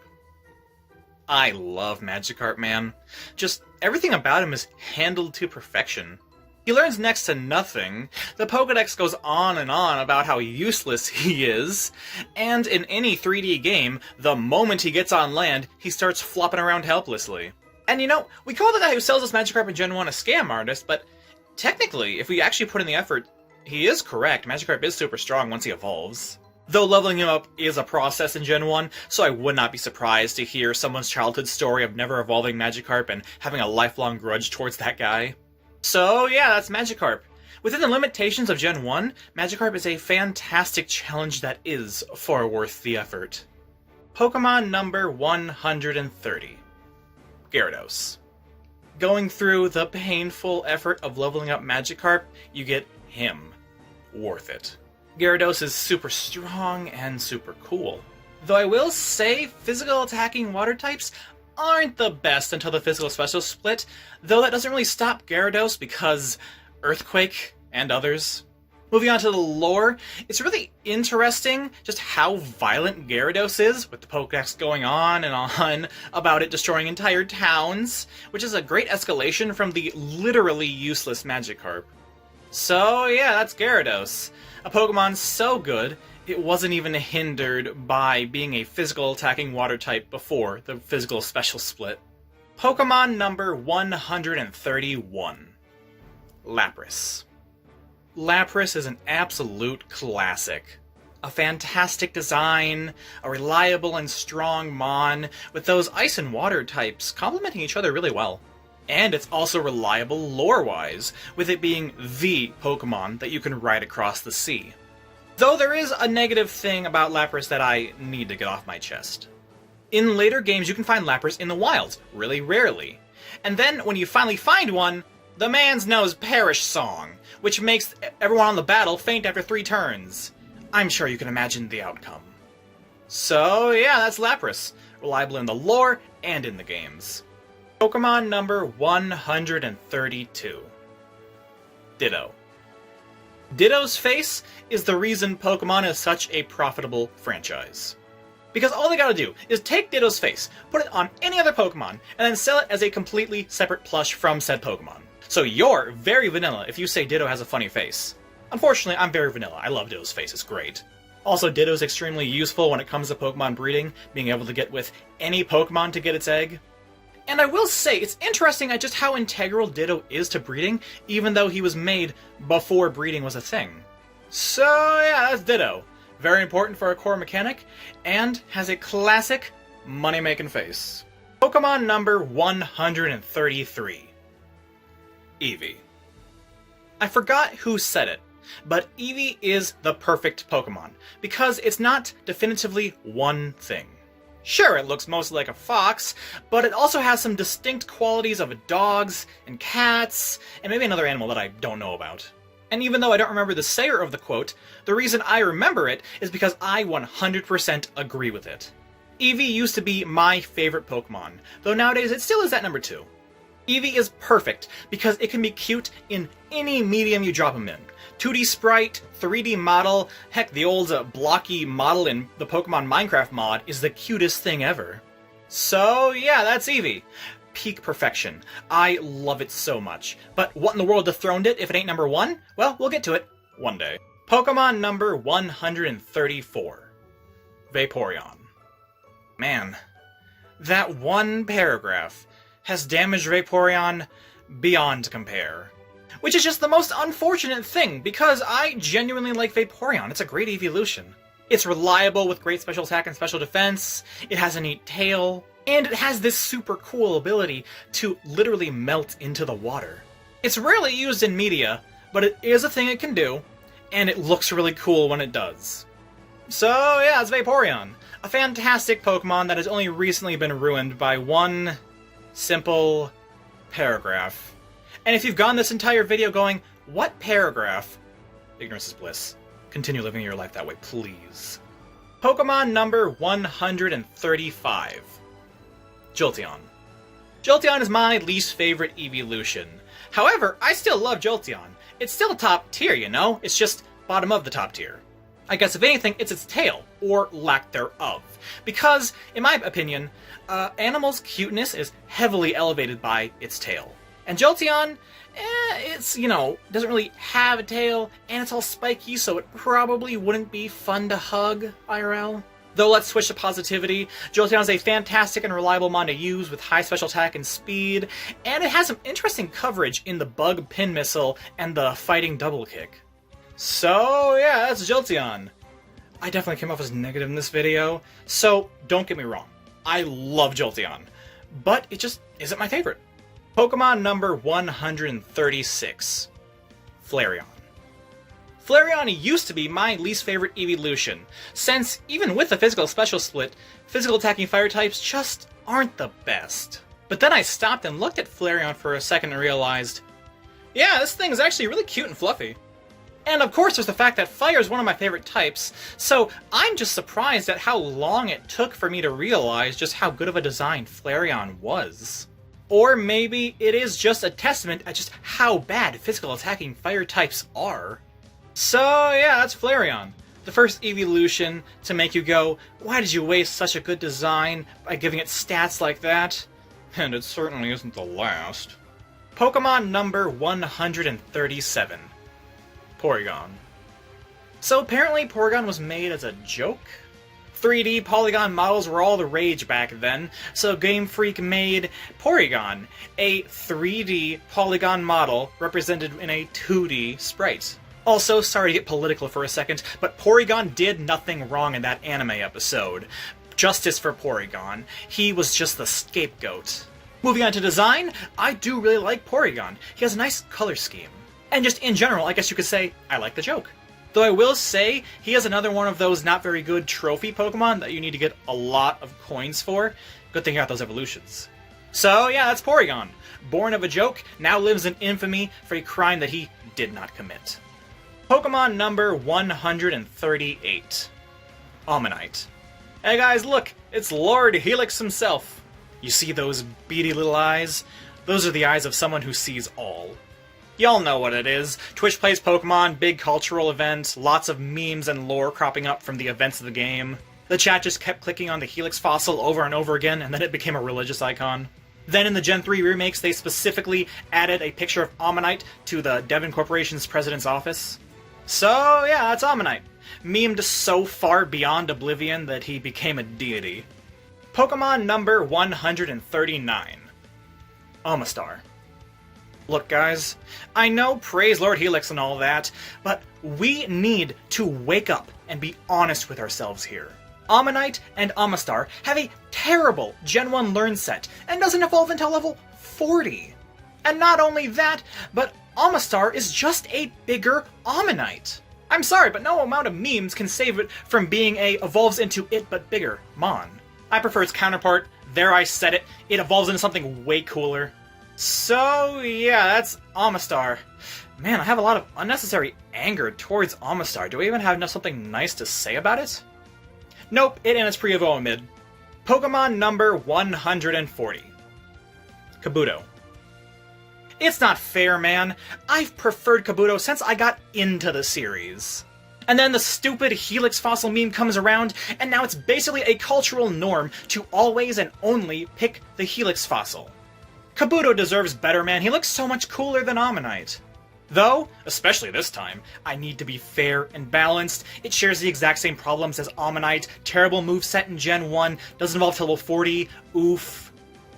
I love Magikarp, man. Just everything about him is handled to perfection. He learns next to nothing, the Pokédex goes on and on about how useless he is, and in any 3D game, the moment he gets on land, he starts flopping around helplessly. And you know, we call the guy who sells us Magikarp in Gen 1 a scam artist, but technically, if we actually put in the effort, he is correct. Magikarp is super strong once he evolves. Though leveling him up is a process in Gen 1, so I would not be surprised to hear someone's childhood story of never evolving Magikarp and having a lifelong grudge towards that guy. So yeah, that's Magikarp. Within the limitations of Gen 1, Magikarp is a fantastic challenge that is far worth the effort. Pokemon number 130. Gyarados. Going through the painful effort of leveling up Magikarp, you get him. Worth it. Gyarados is super strong and super cool. Though I will say, physical attacking water types aren't the best until the physical special split, though that doesn't really stop Gyarados because Earthquake and others. Moving on to the lore, it's really interesting just how violent Gyarados is, with the Pokédex going on and on about it destroying entire towns, which is a great escalation from the literally useless Magikarp. So yeah, that's Gyarados. A Pokemon so good, it wasn't even hindered by being a physical attacking water type before the physical special split. Pokemon number 131. Lapras. Lapras is an absolute classic. A fantastic design, a reliable and strong Mon, with those ice and water types complementing each other really well. And it's also reliable lore-wise, with it being the Pokemon that you can ride across the sea. Though there is a negative thing about Lapras that I need to get off my chest. In later games you can find Lapras in the wilds, really rarely. And then when you finally find one, the man's knows Perish Song, which makes everyone on the battle faint after 3 turns. I'm sure you can imagine the outcome. So yeah, that's Lapras. Reliable in the lore and in the games. Pokemon number 132. Ditto. Ditto's face is the reason Pokemon is such a profitable franchise. Because all they gotta do is take Ditto's face, put it on any other Pokemon, and then sell it as a completely separate plush from said Pokemon. So you're very vanilla if you say Ditto has a funny face. Unfortunately, I'm very vanilla. I love Ditto's face, it's great. Also, Ditto's extremely useful when it comes to Pokemon breeding, being able to get with any Pokemon to get its egg. And I will say, it's interesting at just how integral Ditto is to breeding, even though he was made before breeding was a thing. So yeah, that's Ditto. Very important for a core mechanic, and has a classic money-making face. Pokemon number 133. Eevee. I forgot who said it, but Eevee is the perfect Pokemon, because it's not definitively one thing. Sure, it looks mostly like a fox, but it also has some distinct qualities of dogs and cats, and maybe another animal that I don't know about. And even though I don't remember the sayer of the quote, the reason I remember it is because I 100% agree with it. Eevee used to be my favorite Pokemon, though nowadays it still is at number 2. Eevee is perfect because it can be cute in any medium you drop him in. 2D sprite, 3D model, heck, the old blocky model in the Pokemon Minecraft mod is the cutest thing ever. So yeah, that's Eevee. Peak perfection. I love it so much. But what in the world dethroned it if it ain't number 1? Well, we'll get to it one day. Pokemon number 134. Vaporeon. Man, that one paragraph has damaged Vaporeon beyond compare. Which is just the most unfortunate thing, because I genuinely like Vaporeon. It's a great evolution. It's reliable with great special attack and special defense, it has a neat tail, and it has this super cool ability to literally melt into the water. It's rarely used in media, but it is a thing it can do, and it looks really cool when it does. So yeah, it's Vaporeon. A fantastic Pokemon that has only recently been ruined by one simple paragraph. And if you've gone this entire video going, what paragraph? Ignorance is bliss. Continue living your life that way, please. Pokemon number 135. Jolteon. Jolteon is my least favorite evolution. However, I still love Jolteon. It's still top tier, you know? It's just bottom of the top tier. I guess if anything, it's its tail, or lack thereof. Because, in my opinion, animal's cuteness is heavily elevated by its tail. And Jolteon, it's, you know, doesn't really have a tail, and it's all spiky, so it probably wouldn't be fun to hug, IRL. Though let's switch to positivity, Jolteon is a fantastic and reliable mon to use with high special attack and speed, and it has some interesting coverage in the bug pin missile and the fighting double kick. So yeah, that's Jolteon. I definitely came off as negative in this video, so don't get me wrong. I love Jolteon, but it just isn't my favorite. Pokemon number 136. Flareon. Flareon used to be my least favorite evolution, since even with the physical special split, physical attacking fire types just aren't the best. But then I stopped and looked at Flareon for a second and realized, yeah, this thing is actually really cute and fluffy. And of course there's the fact that fire is one of my favorite types, so I'm just surprised at how long it took for me to realize just how good of a design Flareon was. Or maybe it is just a testament at just how bad physical attacking fire types are. So yeah, that's Flareon. The first evolution to make you go, why did you waste such a good design by giving it stats like that? And it certainly isn't the last. Pokemon number 137. Porygon. So apparently Porygon was made as a joke? 3D polygon models were all the rage back then, so Game Freak made Porygon, a 3D polygon model represented in a 2D sprite. Also, sorry to get political for a second, but Porygon did nothing wrong in that anime episode. Justice for Porygon. He was just the scapegoat. Moving on to design, I do really like Porygon. He has a nice color scheme. And just in general, I guess you could say, I like the joke. Though I will say, he is another one of those not very good trophy Pokemon that you need to get a lot of coins for. Good thing you got those evolutions. So yeah, that's Porygon. Born of a joke, now lives in infamy for a crime that he did not commit. Pokemon number 138. Ammonite. Hey guys, look! It's Lord Helix himself! You see those beady little eyes? Those are the eyes of someone who sees all. Y'all know what it is. Twitch plays Pokemon, big cultural event, lots of memes and lore cropping up from the events of the game. The chat just kept clicking on the Helix fossil over and over again, and then it became a religious icon. Then in the Gen 3 remakes, they specifically added a picture of Ammonite to the Devon Corporation's president's office. So yeah, that's Ammonite. Memed so far beyond oblivion that he became a deity. Pokemon number 139. Amistar. Look guys, I know praise Lord Helix and all that, but we need to wake up and be honest with ourselves here. Ammonite and Amistar have a terrible Gen 1 learn set and doesn't evolve until level 40. And not only that, but Amistar is just a bigger Ammonite. I'm sorry, but no amount of memes can save it from being a evolves into it but bigger Mon. I prefer its counterpart. There, I said it. It evolves into something way cooler. So yeah, that's Amistar. Man, I have a lot of unnecessary anger towards Amistar. Do we even have something nice to say about it? Nope, it and its pre-evo mid. Pokemon number 140. Kabuto. It's not fair, man. I've preferred Kabuto since I got into the series. And then the stupid Helix fossil meme comes around, and now it's basically a cultural norm to always and only pick the Helix fossil. Kabuto deserves better, man. He looks so much cooler than Ammonite. Though, especially this time, I need to be fair and balanced. It shares the exact same problems as Ammonite, terrible moveset in Gen 1, doesn't evolve till level 40, oof.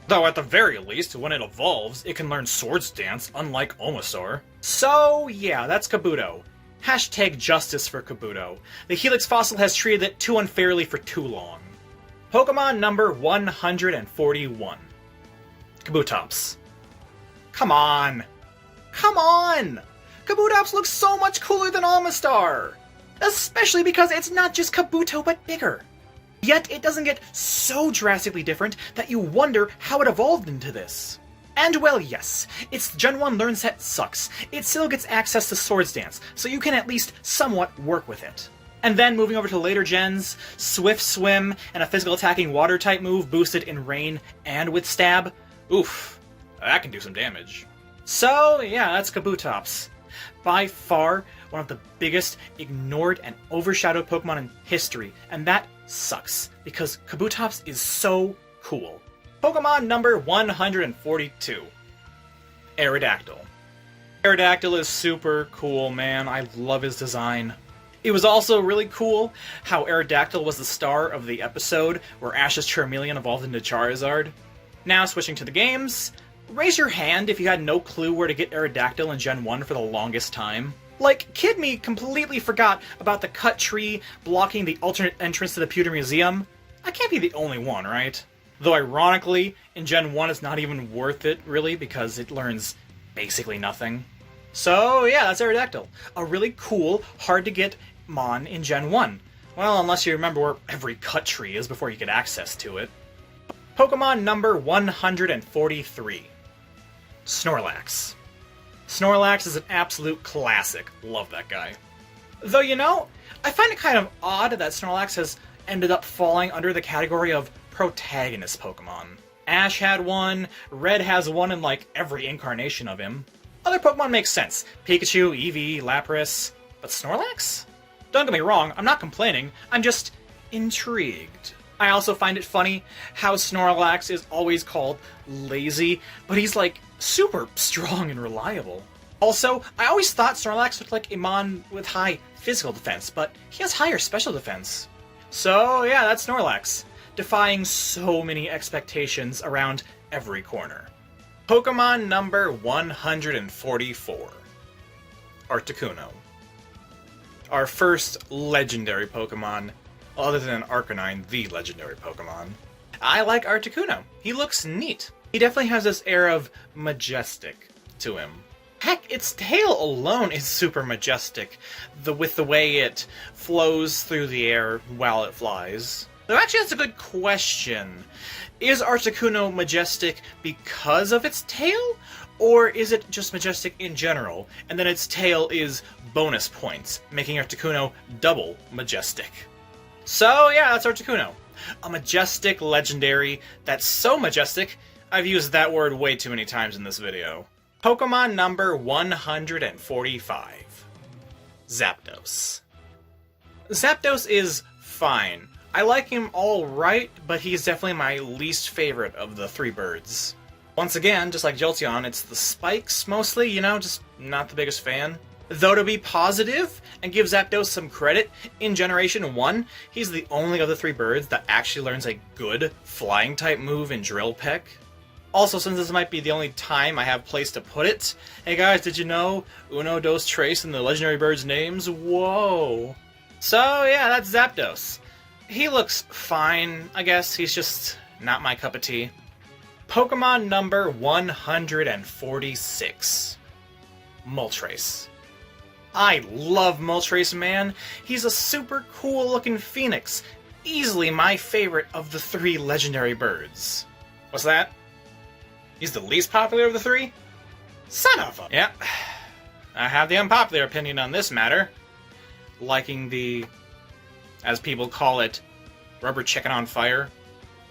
Though at the very least, when it evolves, it can learn Swords Dance, unlike Omastar. So yeah, that's Kabuto. Hashtag justice for Kabuto. The Helix fossil has treated it too unfairly for too long. Pokemon number 141. Kabutops. Come on! Come on! Kabutops looks so much cooler than Amistar! Especially because it's not just Kabuto but bigger. Yet it doesn't get so drastically different that you wonder how it evolved into this. And well, yes, its Gen 1 learn set sucks. It still gets access to Swords Dance, so you can at least somewhat work with it. And then moving over to later gens, Swift Swim and a physical attacking water type move boosted in Rain and with Stab. Oof, that can do some damage. So yeah, that's Kabutops. By far, one of the biggest ignored and overshadowed Pokemon in history, and that sucks, because Kabutops is so cool. Pokemon number 142. Aerodactyl. Aerodactyl is super cool, man. I love his design. It was also really cool how Aerodactyl was the star of the episode where Ash's Charmeleon evolved into Charizard. Now switching to the games, raise your hand if you had no clue where to get Aerodactyl in Gen 1 for the longest time. Like, Kid Me completely forgot about the cut tree blocking the alternate entrance to the Pewter Museum. I can't be the only one, right? Though ironically, in Gen 1 it's not even worth it, really, because it learns basically nothing. So yeah, that's Aerodactyl. A really cool, hard-to-get Mon in Gen 1. Well, unless you remember where every cut tree is before you get access to it. Pokemon number 143. Snorlax. Snorlax is an absolute classic. Love that guy. Though, you know, I find it kind of odd that Snorlax has ended up falling under the category of protagonist Pokemon. Ash had one, Red has one in like every incarnation of him. Other Pokemon make sense. Pikachu, Eevee, Lapras. But Snorlax? Don't get me wrong, I'm not complaining, I'm just intrigued. I also find it funny how Snorlax is always called lazy, but he's like super strong and reliable. Also, I always thought Snorlax looked like a Mon with high physical defense, but he has higher special defense. So yeah, that's Snorlax, defying so many expectations around every corner. Pokemon number 144. Articuno. our first legendary Pokemon, other than Arcanine, the legendary Pokemon. I like Articuno. He looks neat. He definitely has this air of majestic to him. Heck, its tail alone is super majestic, with the way it flows through the air while it flies. Though actually that's a good question. Is Articuno majestic because of its tail? Or is it just majestic in general, and then its tail is bonus points, making Articuno double majestic? So yeah, that's Articuno. A majestic legendary that's so majestic, I've used that word way too many times in this video. Pokemon number 145. Zapdos. Zapdos is fine. I like him alright, but he's definitely my least favorite of the three birds. Once again, just like Jolteon, it's the spikes mostly, just not the biggest fan. Though to be positive, and give Zapdos some credit, in Generation 1, he's the only of the three birds that actually learns a good flying-type move in Drill Peck. Also, since this might be the only time I have place to put it, hey guys, did you know Uno, Dos, Tres in the legendary birds' names? Whoa! So yeah, that's Zapdos. He looks fine, I guess. He's just not my cup of tea. Pokemon number 146. Moltres. I love Moltres, man. He's a super cool looking phoenix. Easily my favorite of the three legendary birds. What's that? He's the least popular of the three? Son of a... Yeah. I have the unpopular opinion on this matter. Liking the, as people call it, rubber chicken on fire.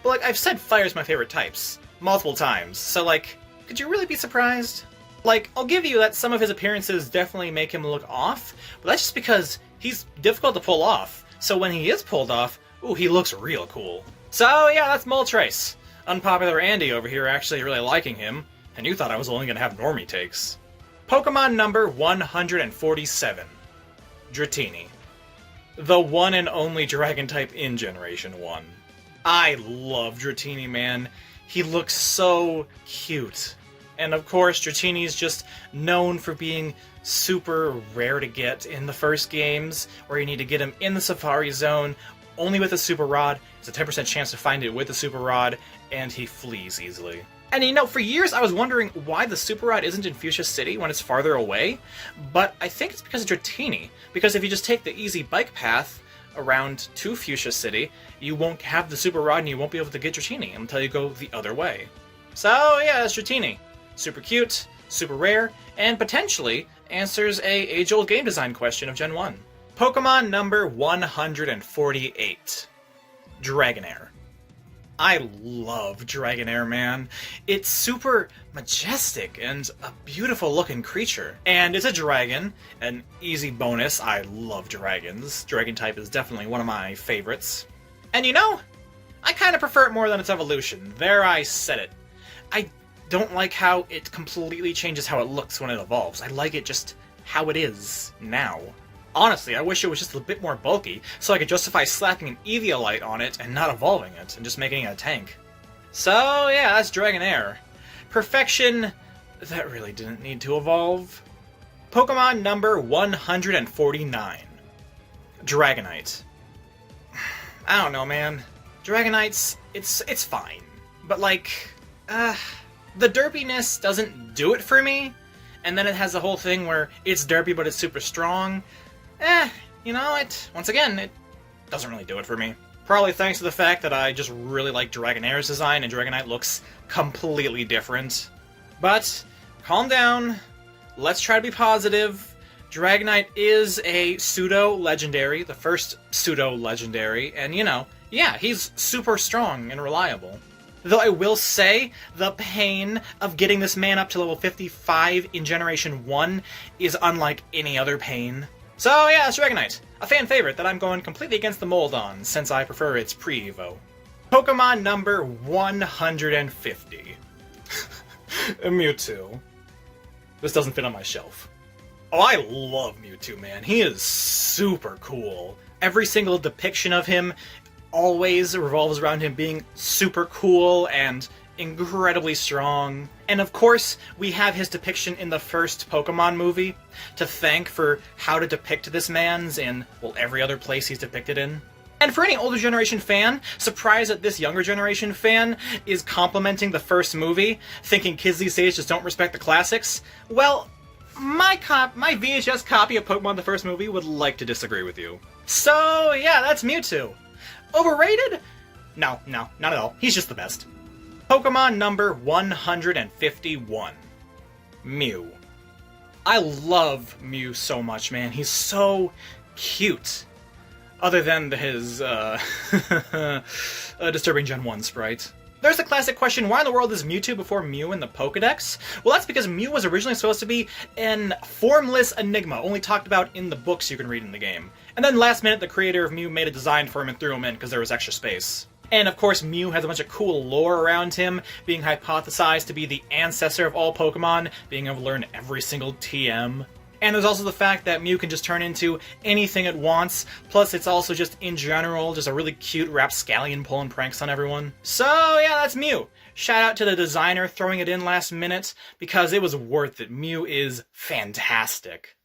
But I've said fire's my favorite types multiple times, so could you really be surprised? I'll give you that some of his appearances definitely make him look off, but that's just because he's difficult to pull off. So when he is pulled off, ooh, he looks real cool. So yeah, that's Moltres. Unpopular Andy over here actually really liking him, and you thought I was only gonna have normie takes. Pokemon number 147. Dratini. The one and only dragon type in Generation 1. I love Dratini, man. He looks so cute. And of course, Dratini's just known for being super rare to get in the first games, where you need to get him in the Safari Zone, only with a Super Rod. It's a 10% chance to find it with a Super Rod, and he flees easily. And for years I was wondering why the Super Rod isn't in Fuchsia City when it's farther away, but I think it's because of Dratini. Because if you just take the easy bike path around to Fuchsia City, you won't have the Super Rod and you won't be able to get Dratini until you go the other way. So yeah, that's Dratini. Super cute, super rare, and potentially answers a age-old game design question of Gen 1. Pokemon number 148. Dragonair. I love Dragonair, man. It's super majestic and a beautiful looking creature. And it's a dragon, an easy bonus. I love dragons. Dragon type is definitely one of my favorites. And I kind of prefer it more than its evolution. There, I said it. I don't like how it completely changes how it looks when it evolves. I like it just how it is now. Honestly, I wish it was just a bit more bulky, so I could justify slapping an Eviolite on it and not evolving it, and just making it a tank. So yeah, that's Dragonair. Perfection, that really didn't need to evolve. Pokemon number 149. Dragonite. I don't know, man. Dragonite's, it's fine. But the derpiness doesn't do it for me, and then it has the whole thing where it's derpy but it's super strong. Once again, it doesn't really do it for me. Probably thanks to the fact that I just really like Dragonair's design and Dragonite looks completely different. But, calm down, let's try to be positive. Dragonite is a pseudo-legendary, the first pseudo-legendary, and yeah, he's super strong and reliable. Though I will say, the pain of getting this man up to level 55 in Generation 1 is unlike any other pain. So yeah, it's Dragonite. A fan favorite that I'm going completely against the mold on, since I prefer its pre-evo. Pokemon number 150. Mewtwo. This doesn't fit on my shelf. Oh, I love Mewtwo, man. He is super cool. Every single depiction of him always revolves around him being super cool and incredibly strong. And of course, we have his depiction in the first Pokemon movie to thank for how to depict this man's in, well, every other place he's depicted in. And for any older generation fan, surprised that this younger generation fan is complimenting the first movie, thinking kids these days just don't respect the classics, well, my VHS copy of Pokemon the first movie would like to disagree with you. So yeah, that's Mewtwo. Overrated? No, not at all. He's just the best. Pokemon number 151. Mew. I love Mew so much, man. He's so cute. Other than his, disturbing Gen 1 sprite. There's the classic question, why in the world is Mewtwo before Mew in the Pokedex? Well, that's because Mew was originally supposed to be an formless enigma, only talked about in the books you can read in the game. And then last minute, the creator of Mew made a design for him and threw him in because there was extra space. And of course, Mew has a bunch of cool lore around him, being hypothesized to be the ancestor of all Pokemon, being able to learn every single TM. And there's also the fact that Mew can just turn into anything it wants, plus it's also just, in general, just a really cute rapscallion pulling pranks on everyone. So yeah, that's Mew. Shout out to the designer throwing it in last minute, because it was worth it. Mew is fantastic.